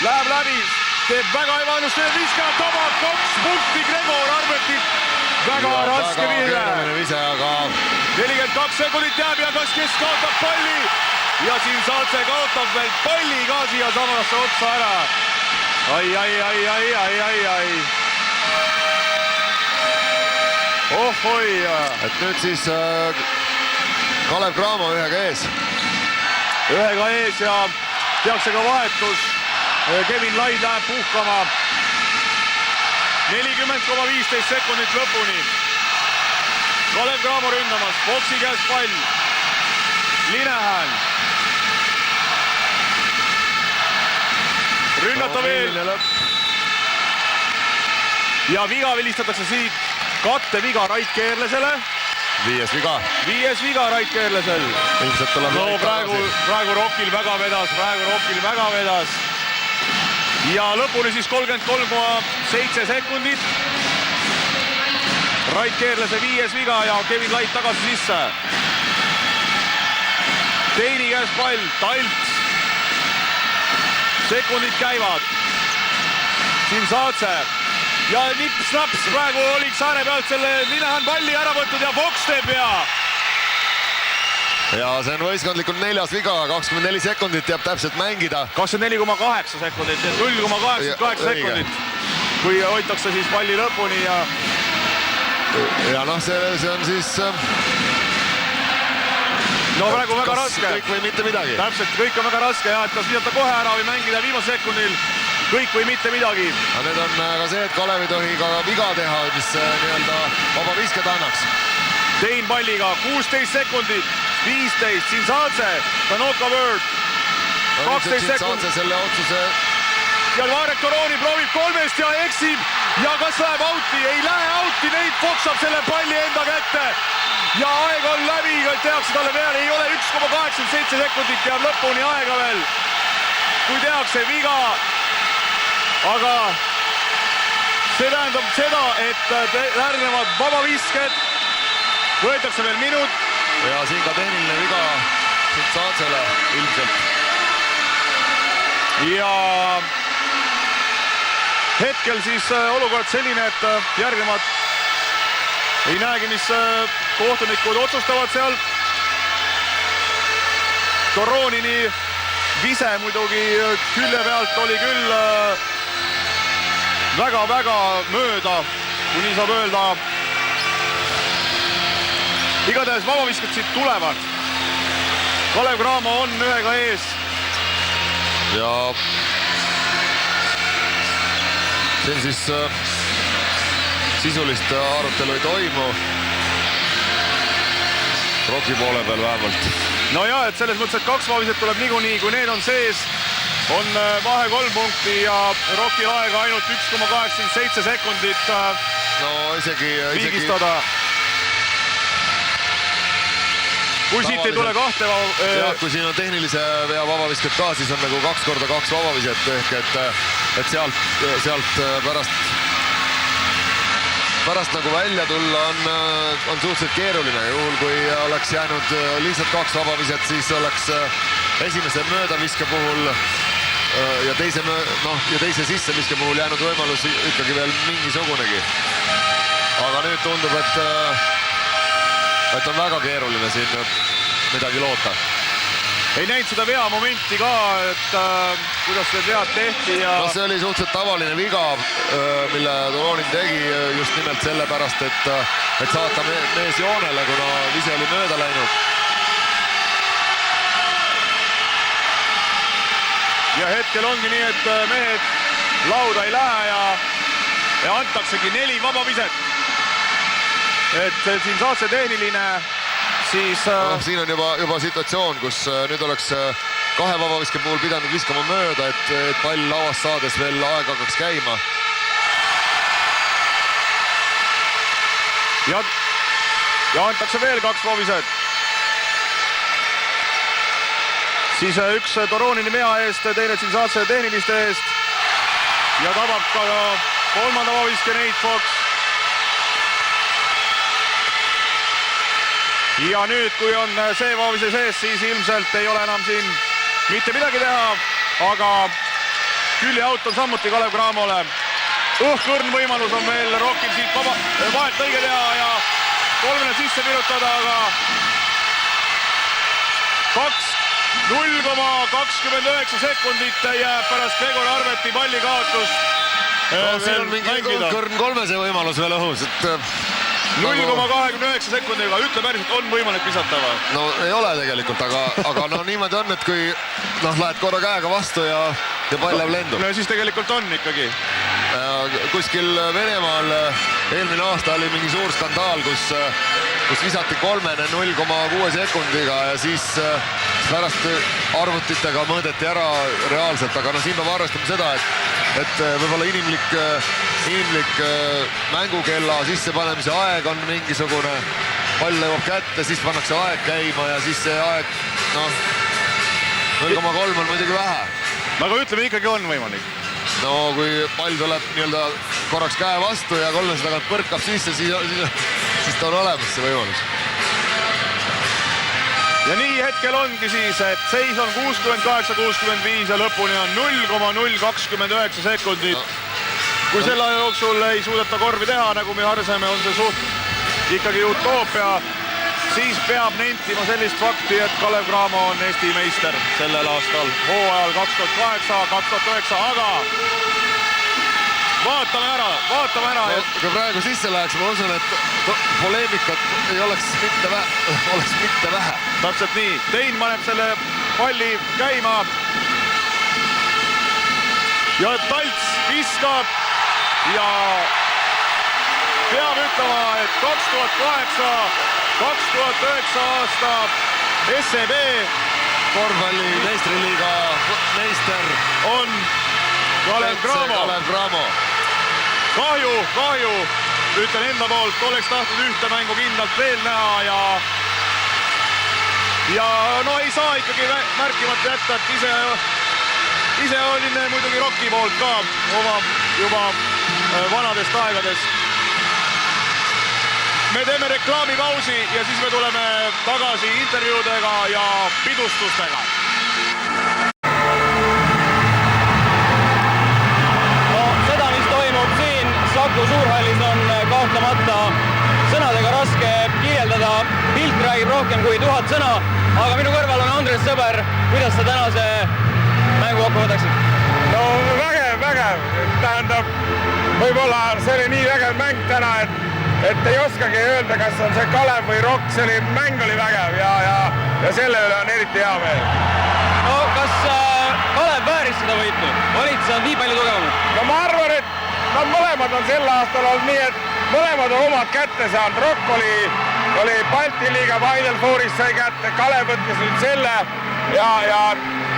läheb läbi, teeb väga ebaõnnestunud viska, tabab 2 punkti Gregor Arbetit. Väga raske vise, aga 42 sekundit jääb ja kas kes kaotab palli ja Tšintsadze kaotab veel palli ka siia samasse otsa ära. Ai. Ohoi. Et nüüd siis Kalev Cramo ühega ees. Ühega ees ja tehakse ka vahetus. Kevin Laid läheb puhkama. 40,15 sekundit lõpuni. Kalev Cramo ründamas, Foxi käes pall. Linnehään. Rünnata veel. Ja viga vilistatakse siit. Katteviga Rait Keerlesele. Viies viga Rait Keerlesel. No praegu Rokil väga vedas. Ja lõpuni siis 33,7 sekundit. Rait Keerlese 5. viga ja Kevin Lait tagasi sisse. Teini käes pall, Talts. Sekundid käivad. Tšintsadze. Ja nips-naps, praegu oliks ääre pealt selle Linnehään palli ära võtnud ja Fox teeb pea. Ja see on võistkondlikult 4. viga, 24 sekundit jääb täpselt mängida. 24,8 sekundit, 0,88 sekundit. Kui hoitakse siis palli lõpuni ja... Ja noh, see on siis... No praegu väga raske. Kõik või mitte midagi. Täpselt, kõik on väga raske ja et kas visata kohe ära või mängida viimasel sekundil. Kõik või mitte midagi. Ja nüüd on ka see, et Kalev ei tohi ka viga teha, mis nii-öelda vaba visked annaks. Tein palliga 16 sekundit, 15, Tšintsadze, Tanoka Word, 12 sekundit. Selle otsuse... Ja Marek Toronin proovib 3 ja eksib ja kas läheb outi, ei lähe outi, neid foksab selle palli enda kätte. Ja aeg on läbi, tehakse talle peale, ei ole 1,87 sekundit, jääb lõpuni aega veel. Kui tehakse viga, aga see tähendab seda, et järgnevad vabavisked, võetakse veel minut. Ja siin ka tehniline viga Tšintsadzele ilmselt. Ja hetkel siis olukord selline, et järgnevad ei näegi, mis kohtunikud otsustavad seal. Toronini vise muidugi külje pealt oli küll väga-väga mööda, kui nii saab öelda. Igatahes vabavisked siit tulevad. Kalev Cramo on ühega ees. Ja siin siis sisulist arutelu ei toimu. Roki poole peal vähemalt. No ja, et selles mõttes, et 2 vabaviset tuleb niikuinii, kui need on sees, on vahe 3 punkti ja Rokil aega ainult 1,87 sekundit viigistada. Kui siit ei tule 2 ja kui siin on tehnilise vea vabavisked ka, siis on nagu 2 × 2 vabaviset ehk et sealt pärast nagu välja tulla on suhteliselt keeruline. Juhul kui oleks jäänud lihtsalt 2 vabaviset, siis oleks esimese möödaviske puhul ja teise sisseviske puhul jäänud võimalus ikkagi veel mingisugunegi. Aga nüüd tundub, et on väga keeruline siin midagi loota. Ei näinud seda vea momenti ka, et kuidas see vead tehti ja... No see oli suhteliselt tavaline viga, mille Toronin tegi just nimelt sellepärast, et saata mees joonele, kuna vise oli mööda läinud. ja hetkel ongi nii, et mehed lauda ei lähe ja antaksegi 4 vabaviset. Et siin saatse tehniline, siis... Siin on juba situatsioon, kus nüüd oleks 2 vabaviske puhul pidanud viskama mööda, et pall lauast saades veel aeg hakkaks käima. Ja antakse veel 2 vabaviset. Siis üks Toronini mea eest, teine siin saatse tehniliste eest. Ja tabab ka 3. vabaviske Nate Fox. Ja nüüd, kui on see vaabise sees, siis ilmselt ei ole enam siin mitte midagi teha, aga küljeaut on samuti Kalev Cramole. Õhkõrn võimalus on veel Rockil siit vahet õige teha ja 3 sisse pirutada, aga 0,29 sekundit jääb pärast Gregor Arveti palli kaotust. Siin on mingi õhkõrn 3 võimalus veel õhus, et... 0,29 sekundiga, ütle päriselt, on võimalik visata või? No ei ole tegelikult, aga no niimoodi on, et kui lähed korra käega vastu ja pall läheb lendu. No siis tegelikult on ikkagi. Kuskil Venemaal eelmine aasta oli mingi suur skandaal, kus visati 3 0,6 sekundiga ja siis pärast arvutitega mõõdeti ära reaalselt, aga siin peab arvestama seda, et võib-olla inimlik mängukella sissepanemise aeg on mingisugune, pall jõuab kätte, siis pannakse aeg käima ja siis see aeg, 0,3 on muidugi vähe. Aga ütleme, ikkagi on võimalik. No kui pall tuleb nii-öelda korraks käe vastu ja 300 tagant põrkab sisse, siis ta on olemas see võimalus. Ja nii hetkel ongi siis, et seis on 68-65 ja lõpuni on 0,029 sekundit. Kui selle aja jooksul ei suudeta korvi teha, nagu me arvasime, on see suht ikkagi utoopia, siis peab nentima sellist fakti, et Kalev Cramo on Eesti meister sellel aastal, hooajal 2008-2009, aga vaatame ära. Kui praegu sisse läheks, ma usun, et poleemikat ei oleks mitte vähe. Täpselt nii, Tein paneb selle palli käima ja Talts viskab ja peab ütlema, et 2008-2009 aasta SEB korvpalli meistriliiga meister on Kalev Cramo. Kahju, ütlen enda poolt, oleks tahtnud ühte mängu kindlalt veel näha ja no ei saa ikkagi märkimata jätta, et ise olin muidugi Rocki poolt ka oma juba vanadest aegadest. Me teeme reklaamipausi ja siis me tuleme tagasi intervjuudega ja pidustustega. No seda, mis toimub siin Saku Suurhallis, on kahtlemata sõnadega raske kirjeldada. Pilt räägib rohkem kui 1000 sõna, aga minu kõrval on Andres Sõber. Kuidas sa tänase mängu kokku võtaksid? No vägev. Tähendab, võib-olla see oli nii vägev mäng täna, et ei oskagi öelda, kas on see Kalev või Rock, mäng oli vägev ja selle üle on eriti hea meel. No kas Kalev vääris seda võitu? Olid sa nii palju tugevamad? No ma arvan, et nad mõlemad on sel aastal olnud nii, et mõlemad on omad kätte saanud. Rock oli Balti liiga Final Fouris sai kätte, Kalev võttis nüüd selle ja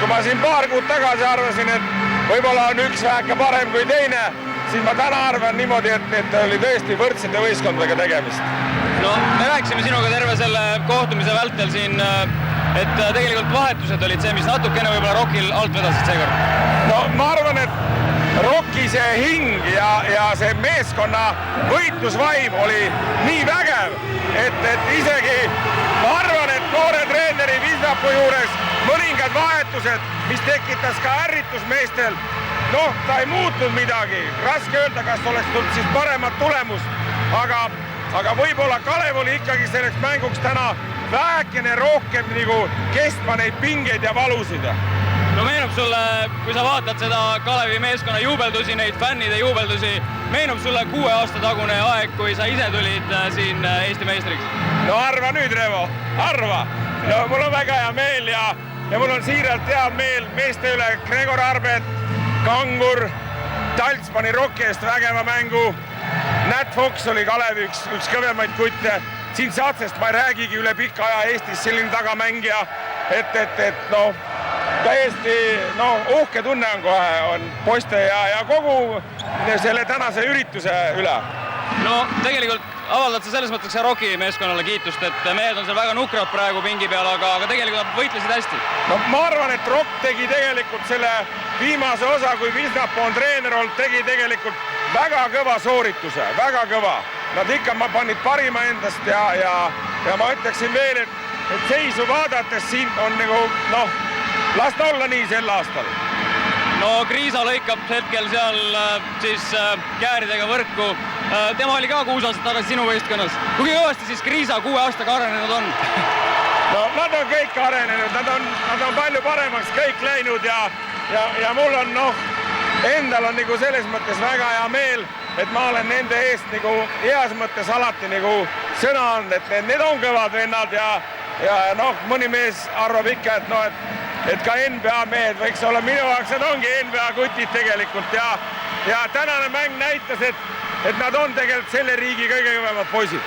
kui ma siin paar kuud tagasi arvasin, et võib-olla on üks väheke parem kui teine, siis ma täna arvan niimoodi, et oli tõesti võrdsete võistkondadega tegemist. No me rääkisime sinuga terve selle kohtumise vältel siin, et tegelikult vahetused olid see, mis natukene võib-olla Rockil alt vedasid seekord. No ma arvan, et Rocki see hing ja see meeskonna võitlusvaim oli nii vägev, et isegi ma arvan, et noore treeneri Visnapu juures mõningad vahetused, mis tekitas ka ärritusmeestel, ta ei muutnud midagi. Raske öelda, kas oleks tulnud siis paremat tulemust, aga võib-olla Kalev oli ikkagi selleks mänguks täna vähekene rohkem kestma neid pingeid ja valusid. No meenub sulle, kui sa vaatad seda Kalevi meeskonna juubeldusi, neid fännide juubeldusi, meenub sulle 6 aasta tagune aeg, kui sa ise tulid siin Eesti meistriks? No arva nüüd, Revo, arva! No mul on väga hea meel ja mul on siiralt hea meel meeste üle Gregor Arbet, Kangur, Talts pani Rocki eest vägeva mängu. Nat Fox oli Kalevi üks kõvemaid kutte. Siin Saatsest ma ei räägigi üle pika aja Eestis selline tagamängija, et täiesti uhke tunne on kohe on poiste ja kogu selle tänase ürituse üle. No tegelikult avaldad sa selles mõttes Rocki meeskonnale kiitust, et mehed on seal väga nukrad praegu pingi peal, aga tegelikult nad võitlesid hästi. No ma arvan, et Rock tegi tegelikult selle viimase osa, kui Visnapuu on treener olnud, tegi tegelikult väga kõva soorituse, väga kõva. Nad ikka panid parima endast ja ma ütleksin veel, et seisu vaadates siin on las ta olla nii sel aastal. No Kriisa lõikab hetkel seal siis kääridega võrku. Tema oli ka 6 aastat tagasi sinu võistkonnas. Kui kõvasti siis Kriisa 6 aastaga arenenud on? No nad on kõik arenenud, nad on palju paremaks kõik läinud ja mul on endal on selles mõttes väga hea meel, et ma olen nende eest heas mõttes alati sõna on, et need on kõvad vennad ja mõni mees arvab ikka, et ka NBA mehed võiks olla, minu jaoks nad ongi NBA kutid tegelikult ja tänane mäng näitas, et nad on tegelikult selle riigi kõige kõvemad poisid.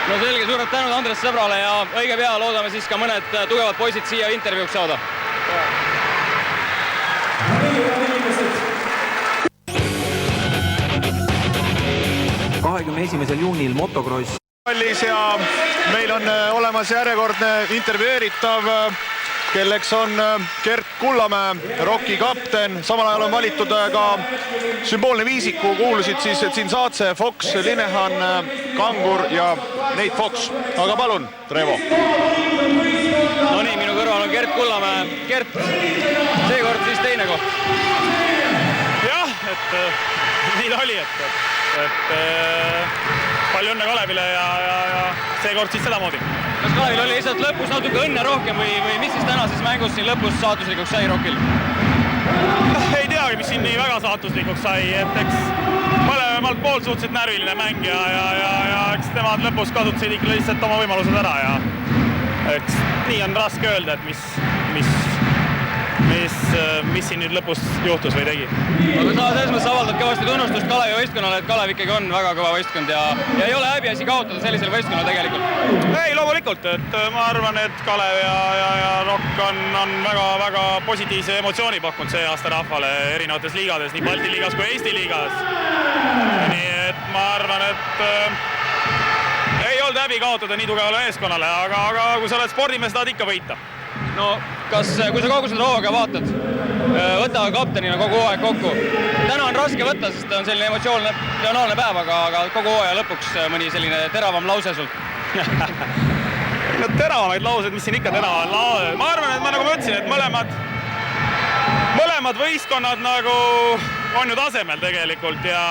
No selge, suured tänud Andres sõbrale ja õige pea loodame siis ka mõned tugevad poisid siia intervjuuks saada. Ja 21. juunil motocross. Ja meil on olemas järjekordne intervjueeritav, kelleks on Gert Kullamäe, Rocki kapten. Samal ajal on valitud ka sümboolne viisiku, kuulusid siis Tsin Saatse, Fox, Linehan, Kangur ja Nate Fox. Aga palun, Trevo. No nii, minu kõrval on Gert Kullamäe. Gert, seekord siis teine koht. Jah, et nii ta oli, et palju õnne Kalevile ja seekord siis sedamoodi. Kas Kalevil oli lihtsalt lõpus natuke õnne rohkem või mis siis tänases mängus siin lõpus saatuslikuks sai Rockil? Ei teagi, mis siin nii väga saatuslikuks sai, et eks mõlemalt pool suhteliselt närviline mäng ja eks temad lõpus kasutasid ikka lihtsalt oma võimalused ära ja eks nii on raske öelda, et mis siin nüüd lõpus juhtus või tegi. Aga sa selles mõttes avaldad kõvasti tunnustust Kalevi võistkonnale, et Kalev ikkagi on väga kõva võistkond ja ei ole häbiasi kaotada sellisel võistkonnal tegelikult. Ei, loomulikult, et ma arvan, et Kalev ja Rock on väga positiivse emotsiooni pakkunud see aasta rahvale erinevates liigades, nii Balti liigas kui Eesti liigas. Nii et ma arvan, et ei olnud häbi kaotada nii tugevale meeskonnale, aga kui sa oled spordimees, tahad ikka võita. No kui sa kogu seda hooga vaatad, võta kaptenina kogu aeg kokku. Täna on raske võtta, sest on selline emotsionaalne päev, aga kogu hooaja lõpuks mõni selline teravam lause sul. No teravamaid lauseid, mis siin ikka teravad lauseid. Ma arvan, et nagu ma ütlesin, et mõlemad võistkonnad on ju tasemel tegelikult ja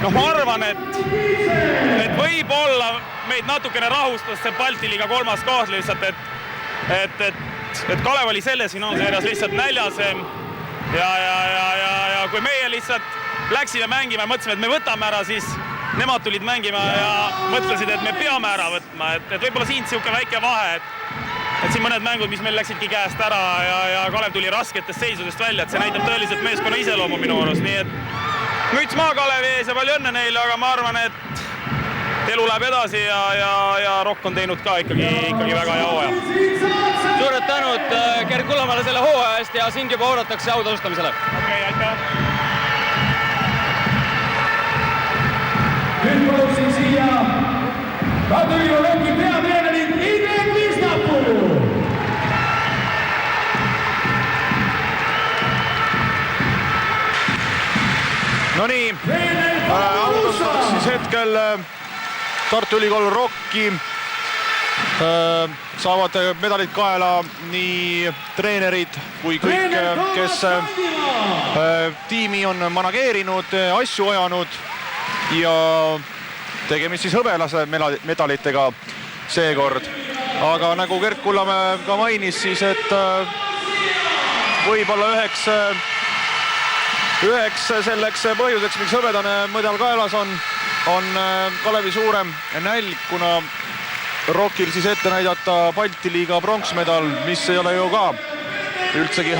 ma arvan, et võib-olla meid natukene rahustas see Balti liiga 3. koht lihtsalt, et Kalev oli selles finaalseerias lihtsalt näljasem ja kui meie lihtsalt läksime mängima ja mõtlesime, et me võtame ära, siis nemad tulid mängima ja mõtlesid, et me peame ära võtma, et võib-olla siin siuke väike vahe, et siin mõned mängud, mis meil läksidki käest ära ja Kalev tuli rasketest seisudest välja, et see näitab tõeliselt meeskonna iseloomu minu arust, nii et müts maa Kalevi ees ja palju õnne neile, aga ma arvan, et elu läheb edasi ja Rock on teinud ka ikkagi väga hea hooaja. Suured tänud Gert Kullamäele selle hooaja eest ja sind juba oodatakse autasustamisele. Okei, aitäh. Nüüd paluksin siia Kadrina Rocki peatreenerit Indrek Visnapuu. No nii, alustab siis hetkel Tartu Ülikool Rocki. Saavad medalid kaela nii treenerid kui kõik, kes tiimi on manageerinud, asju ajanud ja tegemist siis hõbelase medalitega seekord. Aga nagu Gert Kullamäe ka mainis, siis et võib-olla üheks selleks põhjuseks, miks hõbedane medal kaelas on Kalevi suurem nälg, kuna Rokil siis ette näidata Balti liiga pronksmedal, mis ei ole ju ka üldsegi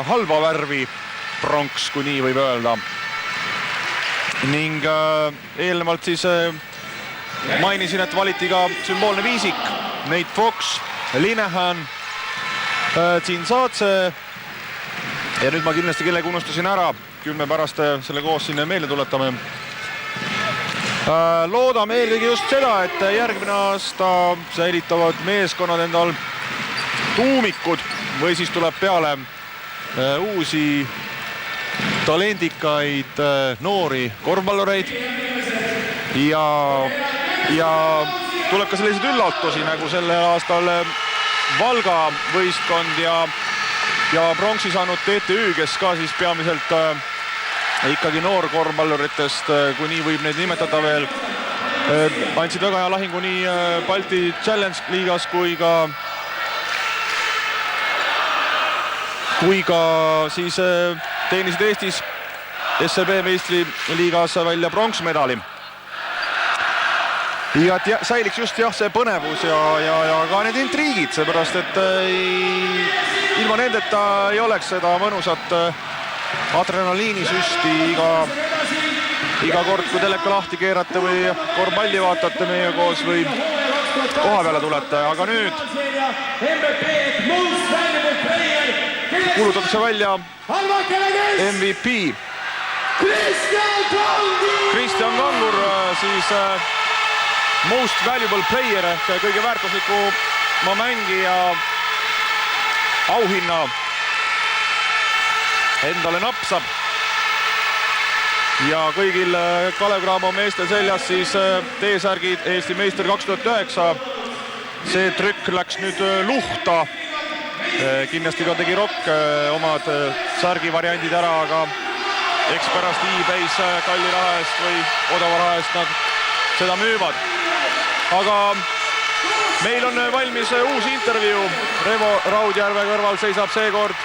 halba värvi pronks, kui nii võib öelda. Ning eelnevalt siis mainisin, et valiti ka sümboolne viisik. Nate Fox, Linehan, Tsinsadze. Ja nüüd ma kindlasti kellegi unustasin ära. 10 pärast selle koos siin meelde tuletame. Loodame eelkõige just seda, et järgmine aasta säilitavad meeskonnad endal tuumikud või siis tuleb peale uusi talendikaid noori korvpallureid ja tuleb ka selliseid üllatusi nagu sellel aastal Valga võistkond ja pronksi saanud TTÜ, kes ka siis peamiselt ikkagi noorkorvpalluritest, kui nii võib neid nimetada veel, andsid väga hea lahingu nii Balti Challenge liigas kui ka siis teenisid Eestis SLB meistriliigas välja pronksmedali. Ja et säiliks just see põnevus ja ka need intriigid, seepärast et ilma nendeta ei oleks seda mõnusat adrenaliinisüsti iga kord, kui teleka lahti keerate või korvpalli vaatate meie koos või koha peale tulete, aga nüüd kuulutatakse välja MVP. Kristjan Kangur siis most valuable player ehk kõige väärtuslikuma mängija auhinna endale napsab. Ja kõigil Kalev Cramo meeste seljas siis T-särgid Eesti meister 2009. See trükk läks nüüd luhta. Kindlasti ka tegi Rock omad särgi variandid ära, aga eks pärast eBay's kalli raha eest või odava raha eest nad seda müüvad. Aga meil on valmis uus intervjuu. Revo Raudjärve kõrval seisab seekord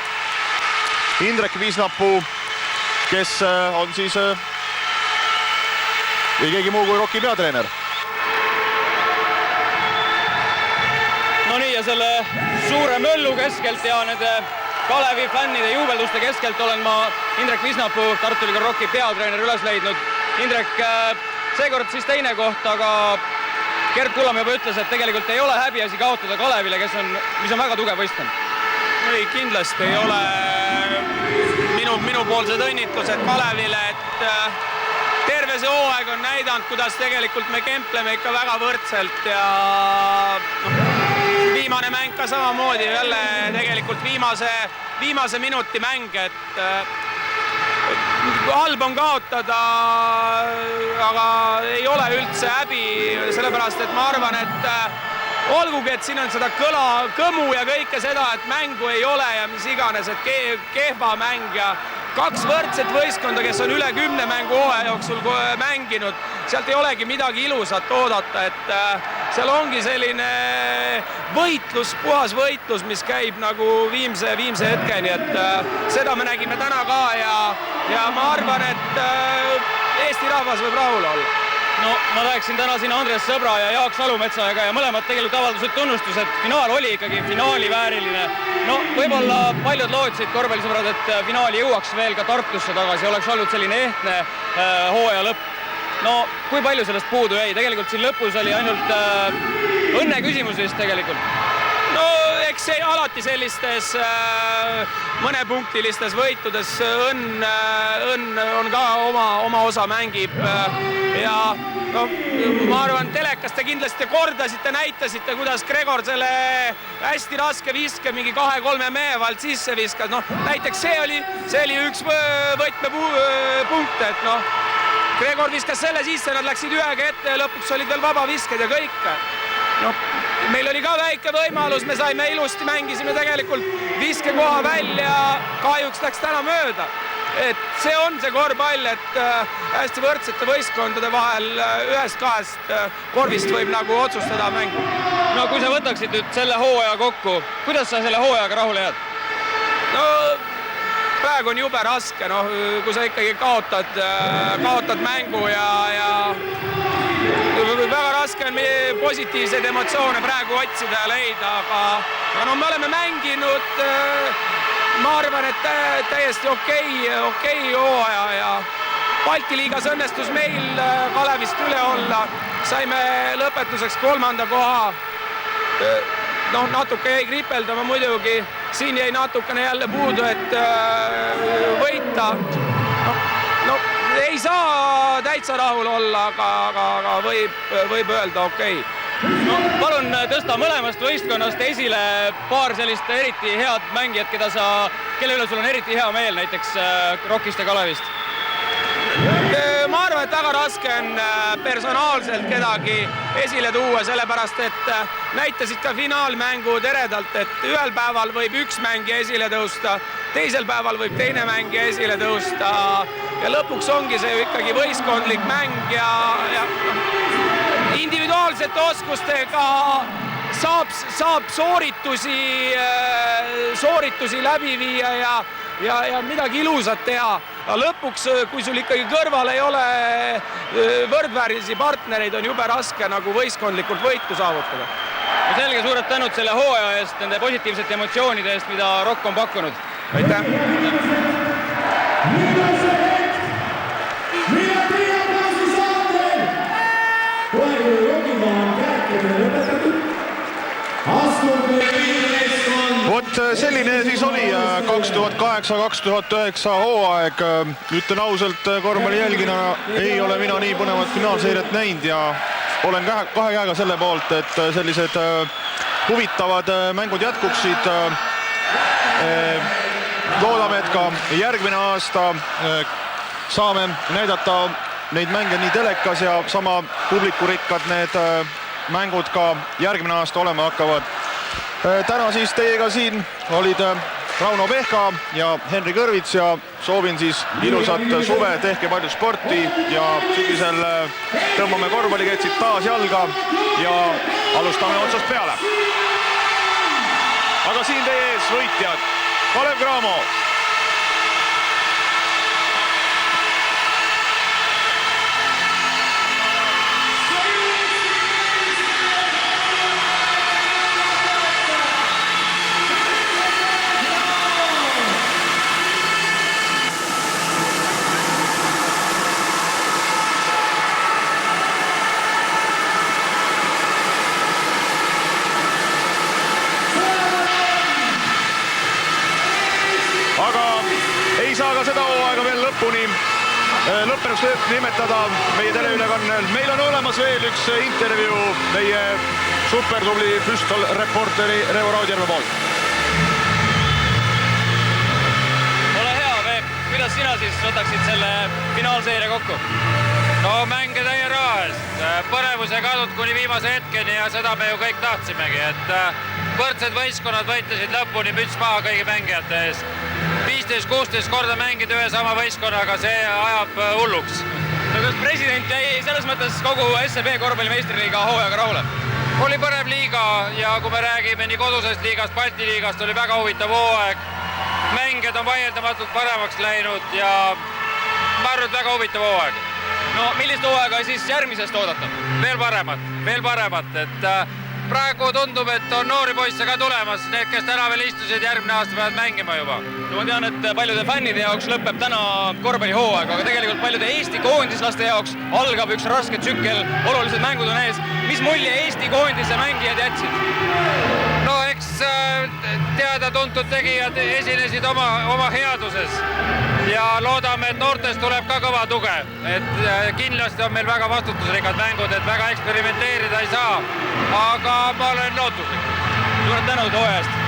Indrek Visnapuu, kes on siis ei keegi muu kui Rocki peatreener. No nii, ja selle suure möllu keskelt ja nende Kalevi fännide juubelduste keskelt olen ma Indrek Visnapuu, Tartu Ülikooli Rocki peatreener, üles leidnud. Indrek, seekord siis teine koht, aga Gerd Kullamäe juba ütles, et tegelikult ei ole häbiasi kaotada Kalevile, mis on väga tugev võistkond. Ei, kindlasti ei ole minupoolsed õnnitlused Kalevile, et terve see hooaeg on näidanud, kuidas tegelikult me kempleme ikka väga võrdselt ja viimane mäng ka samamoodi, jälle tegelikult viimase minuti mäng, et halb on kaotada, aga ei ole üldse häbi, sellepärast et ma arvan, et olgugi, et siin on seda kõmu ja kõike seda, et mängu ei ole ja mis iganes, et kehva mäng ja 2 võrdset võistkonda, kes on üle 10 mängu hooaja jooksul mänginud, sealt ei olegi midagi ilusat oodata, et seal ongi selline võitlus, puhas võitlus, mis käib nagu viimse hetkeni, et seda me nägime täna ka ja ma arvan, et Eesti rahvas võib rahul olla. No ma rääkisin täna siin Andres Sõbra ja Jaak Salumetsaga ja mõlemad tegelikult avaldusid tunnustus, et finaal oli ikkagi finaali vääriline. No võib-olla paljud lootsid korvpallisõbrad, et finaali jõuaks veel ka Tartusse tagasi, oleks olnud selline ehtne hooaja lõpp. No kui palju sellest puudu jäi? Tegelikult siin lõpus oli ainult õnne küsimus vist tegelikult. No eks alati sellistes mõnepunktilistes võitudes õnn on ka oma osa mängib ja no, ma arvan, telekas te kindlasti kordasite, näitasite, kuidas Gregor selle hästi raske viske mingi 2-3 mehe vahelt sisse viskas. No, näiteks see oli üks võtmepunkt, et noh, Gregor viskas selle sisse, nad läksid ühega ette ja lõpuks olid veel vabavisked ja kõik. No, meil oli ka väike võimalus, me saime ilusti, mängisime tegelikult viskekoha välja, kahjuks läks täna mööda. Et see on see korvpall, et hästi võrdsete võistkondade vahel ühest-kahest korvist võib nagu otsustada mängu. No kui sa võtaksid nüüd selle hooaja kokku, kuidas sa selle hooajaga rahule jääd? No praegu on jube raske, kui sa ikkagi kaotad mängu ja väga raske on meie positiivseid emotsioone praegu otsida ja leida, aga no me oleme mänginud, ma arvan, et täiesti okei hooaja ja Balti liigas õnnestus meil Kalevist üle olla, saime lõpetuseks 3. koha. Noh, natuke jäi kripeldama muidugi, siin jäi natukene jälle puudu, et võita. No, ei saa täitsa rahul olla, aga võib öelda okei. No, palun tõsta mõlemast võistkonnast esile paar sellist eriti head mängijat, kelle üle sul on eriti hea meel, näiteks Rockist ja Kalevist. Ma arvan, et väga raske on personaalselt kedagi esile tuua, sellepärast et näitasid ka finaalmängud eredalt, et ühel päeval võib üks mängija esile tõusta, teisel päeval võib teine mängija esile tõusta ja lõpuks ongi see ju ikkagi võistkondlik mäng ja individuaalsete oskustega saab sooritusi läbi viia ja midagi ilusat teha. Ja lõpuks, kui sul ikkagi kõrval ei ole võrdväärisi partnereid, on jube raske nagu võistkondlikult võitu saavutada. Selge, suured tänud selle hooaja eest, nende positiivsete emotsioonide eest, mida Rock on pakkunud. Aitäh! Vot selline siis oli 2008-2009 hooaeg. Ütlen ausalt, korvpalli jälgina ei ole mina nii põnevat finaalseiret näinud ja olen kahe käega selle poolt, et sellised huvitavad mängud jätkuksid. Loodame, et ka järgmine aasta saame näidata neid mänge nii telekas ja sama publikurikkad need mängud ka järgmine aasta olema hakkavad. Täna siis teiega siin olid Rauno Pehka ja Henri Kõrvits ja soovin siis ilusat suve, tehke palju sporti ja sügisel tõmbame korvpalliketsid taas jalga ja alustame otsast peale. Aga siin teie ees võitjad Kalev Cramo, seda hooaega veel lõppenuks nimetada meie teleülekannel. Meil on olemas veel üks intervjuu meie supertubli püstolreporteri Revo Raudjärve poolt. Ole hea, Veep, kuidas sina siis võtaksid selle finaalseire kokku? No mänge täie raha eest. Põnevuse kadud kuni viimase hetkeni ja seda me ju kõik tahtsimegi, et võrdsed võistkonnad võitlesid lõpuni müts maha kõigi mängijate ees. 15-16 korda mängida ühe sama võistkonnaga, see ajab hulluks. No kas president jäi selles mõttes kogu SEB korvpallimeistriliiga hooajaga rahule? Oli põnev liiga ja kui me räägime nii kodusest liigast, Balti liigast, oli väga huvitav hooaeg. Mängijad on vaieldamatult paremaks läinud ja ma arvan, et väga huvitav hooaeg. No millist hooaega siis järgmisest oodata? Veel paremat, et praegu tundub, et on noori poisse ka tulemas, need, kes täna veel istusid, järgmine aasta peavad mängima juba. No ma tean, et paljude fännide jaoks lõpeb täna korvpallihooaeg, aga tegelikult paljude Eesti koondislaste jaoks algab üks raske tsükkel, olulised mängud on ees. Mis mulje Eesti koondise mängijad jätsid? No eks teada-tuntud tegijad esinesid oma headuses ja loodame, et noortest tuleb ka kõva tuge. Et kindlasti on meil väga vastutusrikkad mängud, et väga eksperimenteerida ei saa, aga ma olen lootuslik. Suured tänud hooaja eest.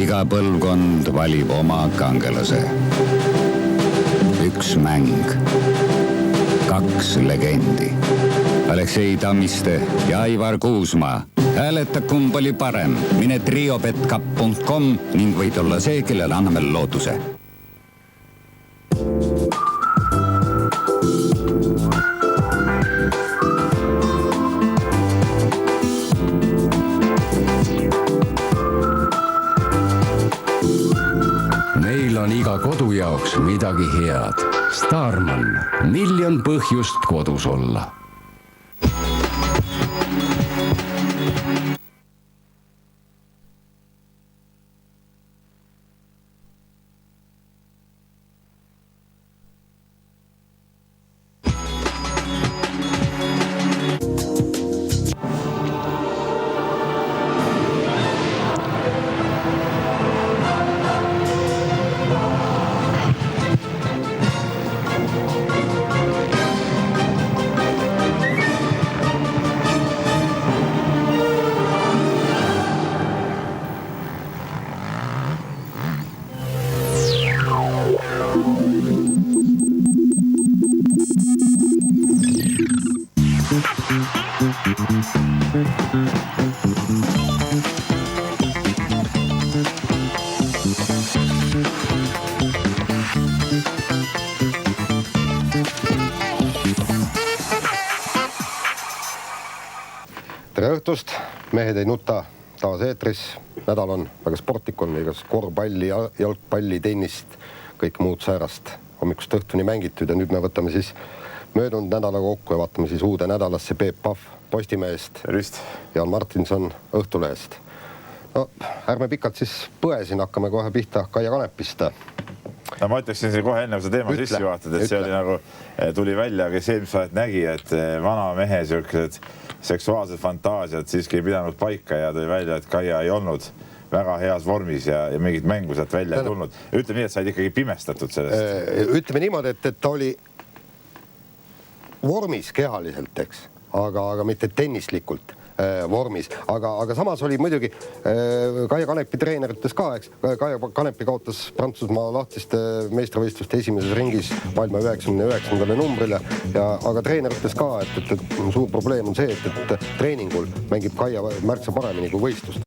Iga põlvkond valib oma kangelase. Üks mäng, kaks legendi. Aleksei Tammiste ja Aivar Kuusmaa. Hääleta kumb oli parem. Mine triobetcup.com ning võid olla see, kellele anname lootuse. Meil on iga kodu jaoks midagi head. Starman, 1 000 000 põhjust kodus olla. Tere õhtust, mehed ei nuta taas eetris. Nädal on väga sportlik, on igas korvpalli, jalgpalli, tennist, kõik muud säärast hommikust õhtuni mängitud ja nüüd me võtame siis möödunud nädala kokku ja vaatame siis uude nädalasse Peep Pahv Postimehest. Tervist. Jan Martinson Õhtulehest. No, ärme pikalt siis põesin, hakkame kohe pihta Kaia Kanepist. No ma ütleksin kohe enne, kui sa teema sisse juhatad, et see oli nagu, tuli välja, kes eelmist saadet nägi, et vana mehe sellised seksuaalsed fantaasiad siiski ei pidanud paika ja tuli välja, et Kaia ei olnud väga heas vormis ja mingid mängu sealt välja ei tulnud. Ütleme nii, et said ikkagi pimestatud sellest. Ütleme niimoodi, et ta oli vormis kehaliselt, eks, aga mitte tennislikult vormis. Aga samas oli muidugi Kaia Kanepi treener ütles ka, eks, Kaia Kanepi kaotas Prantsusmaa lahtiste meistrivõistluste esimeses ringis maailma 99. numbrile. Aga treener ütles ka, et suur probleem on see, et treeningul mängib Kaia märksa paremini kui võistlustel.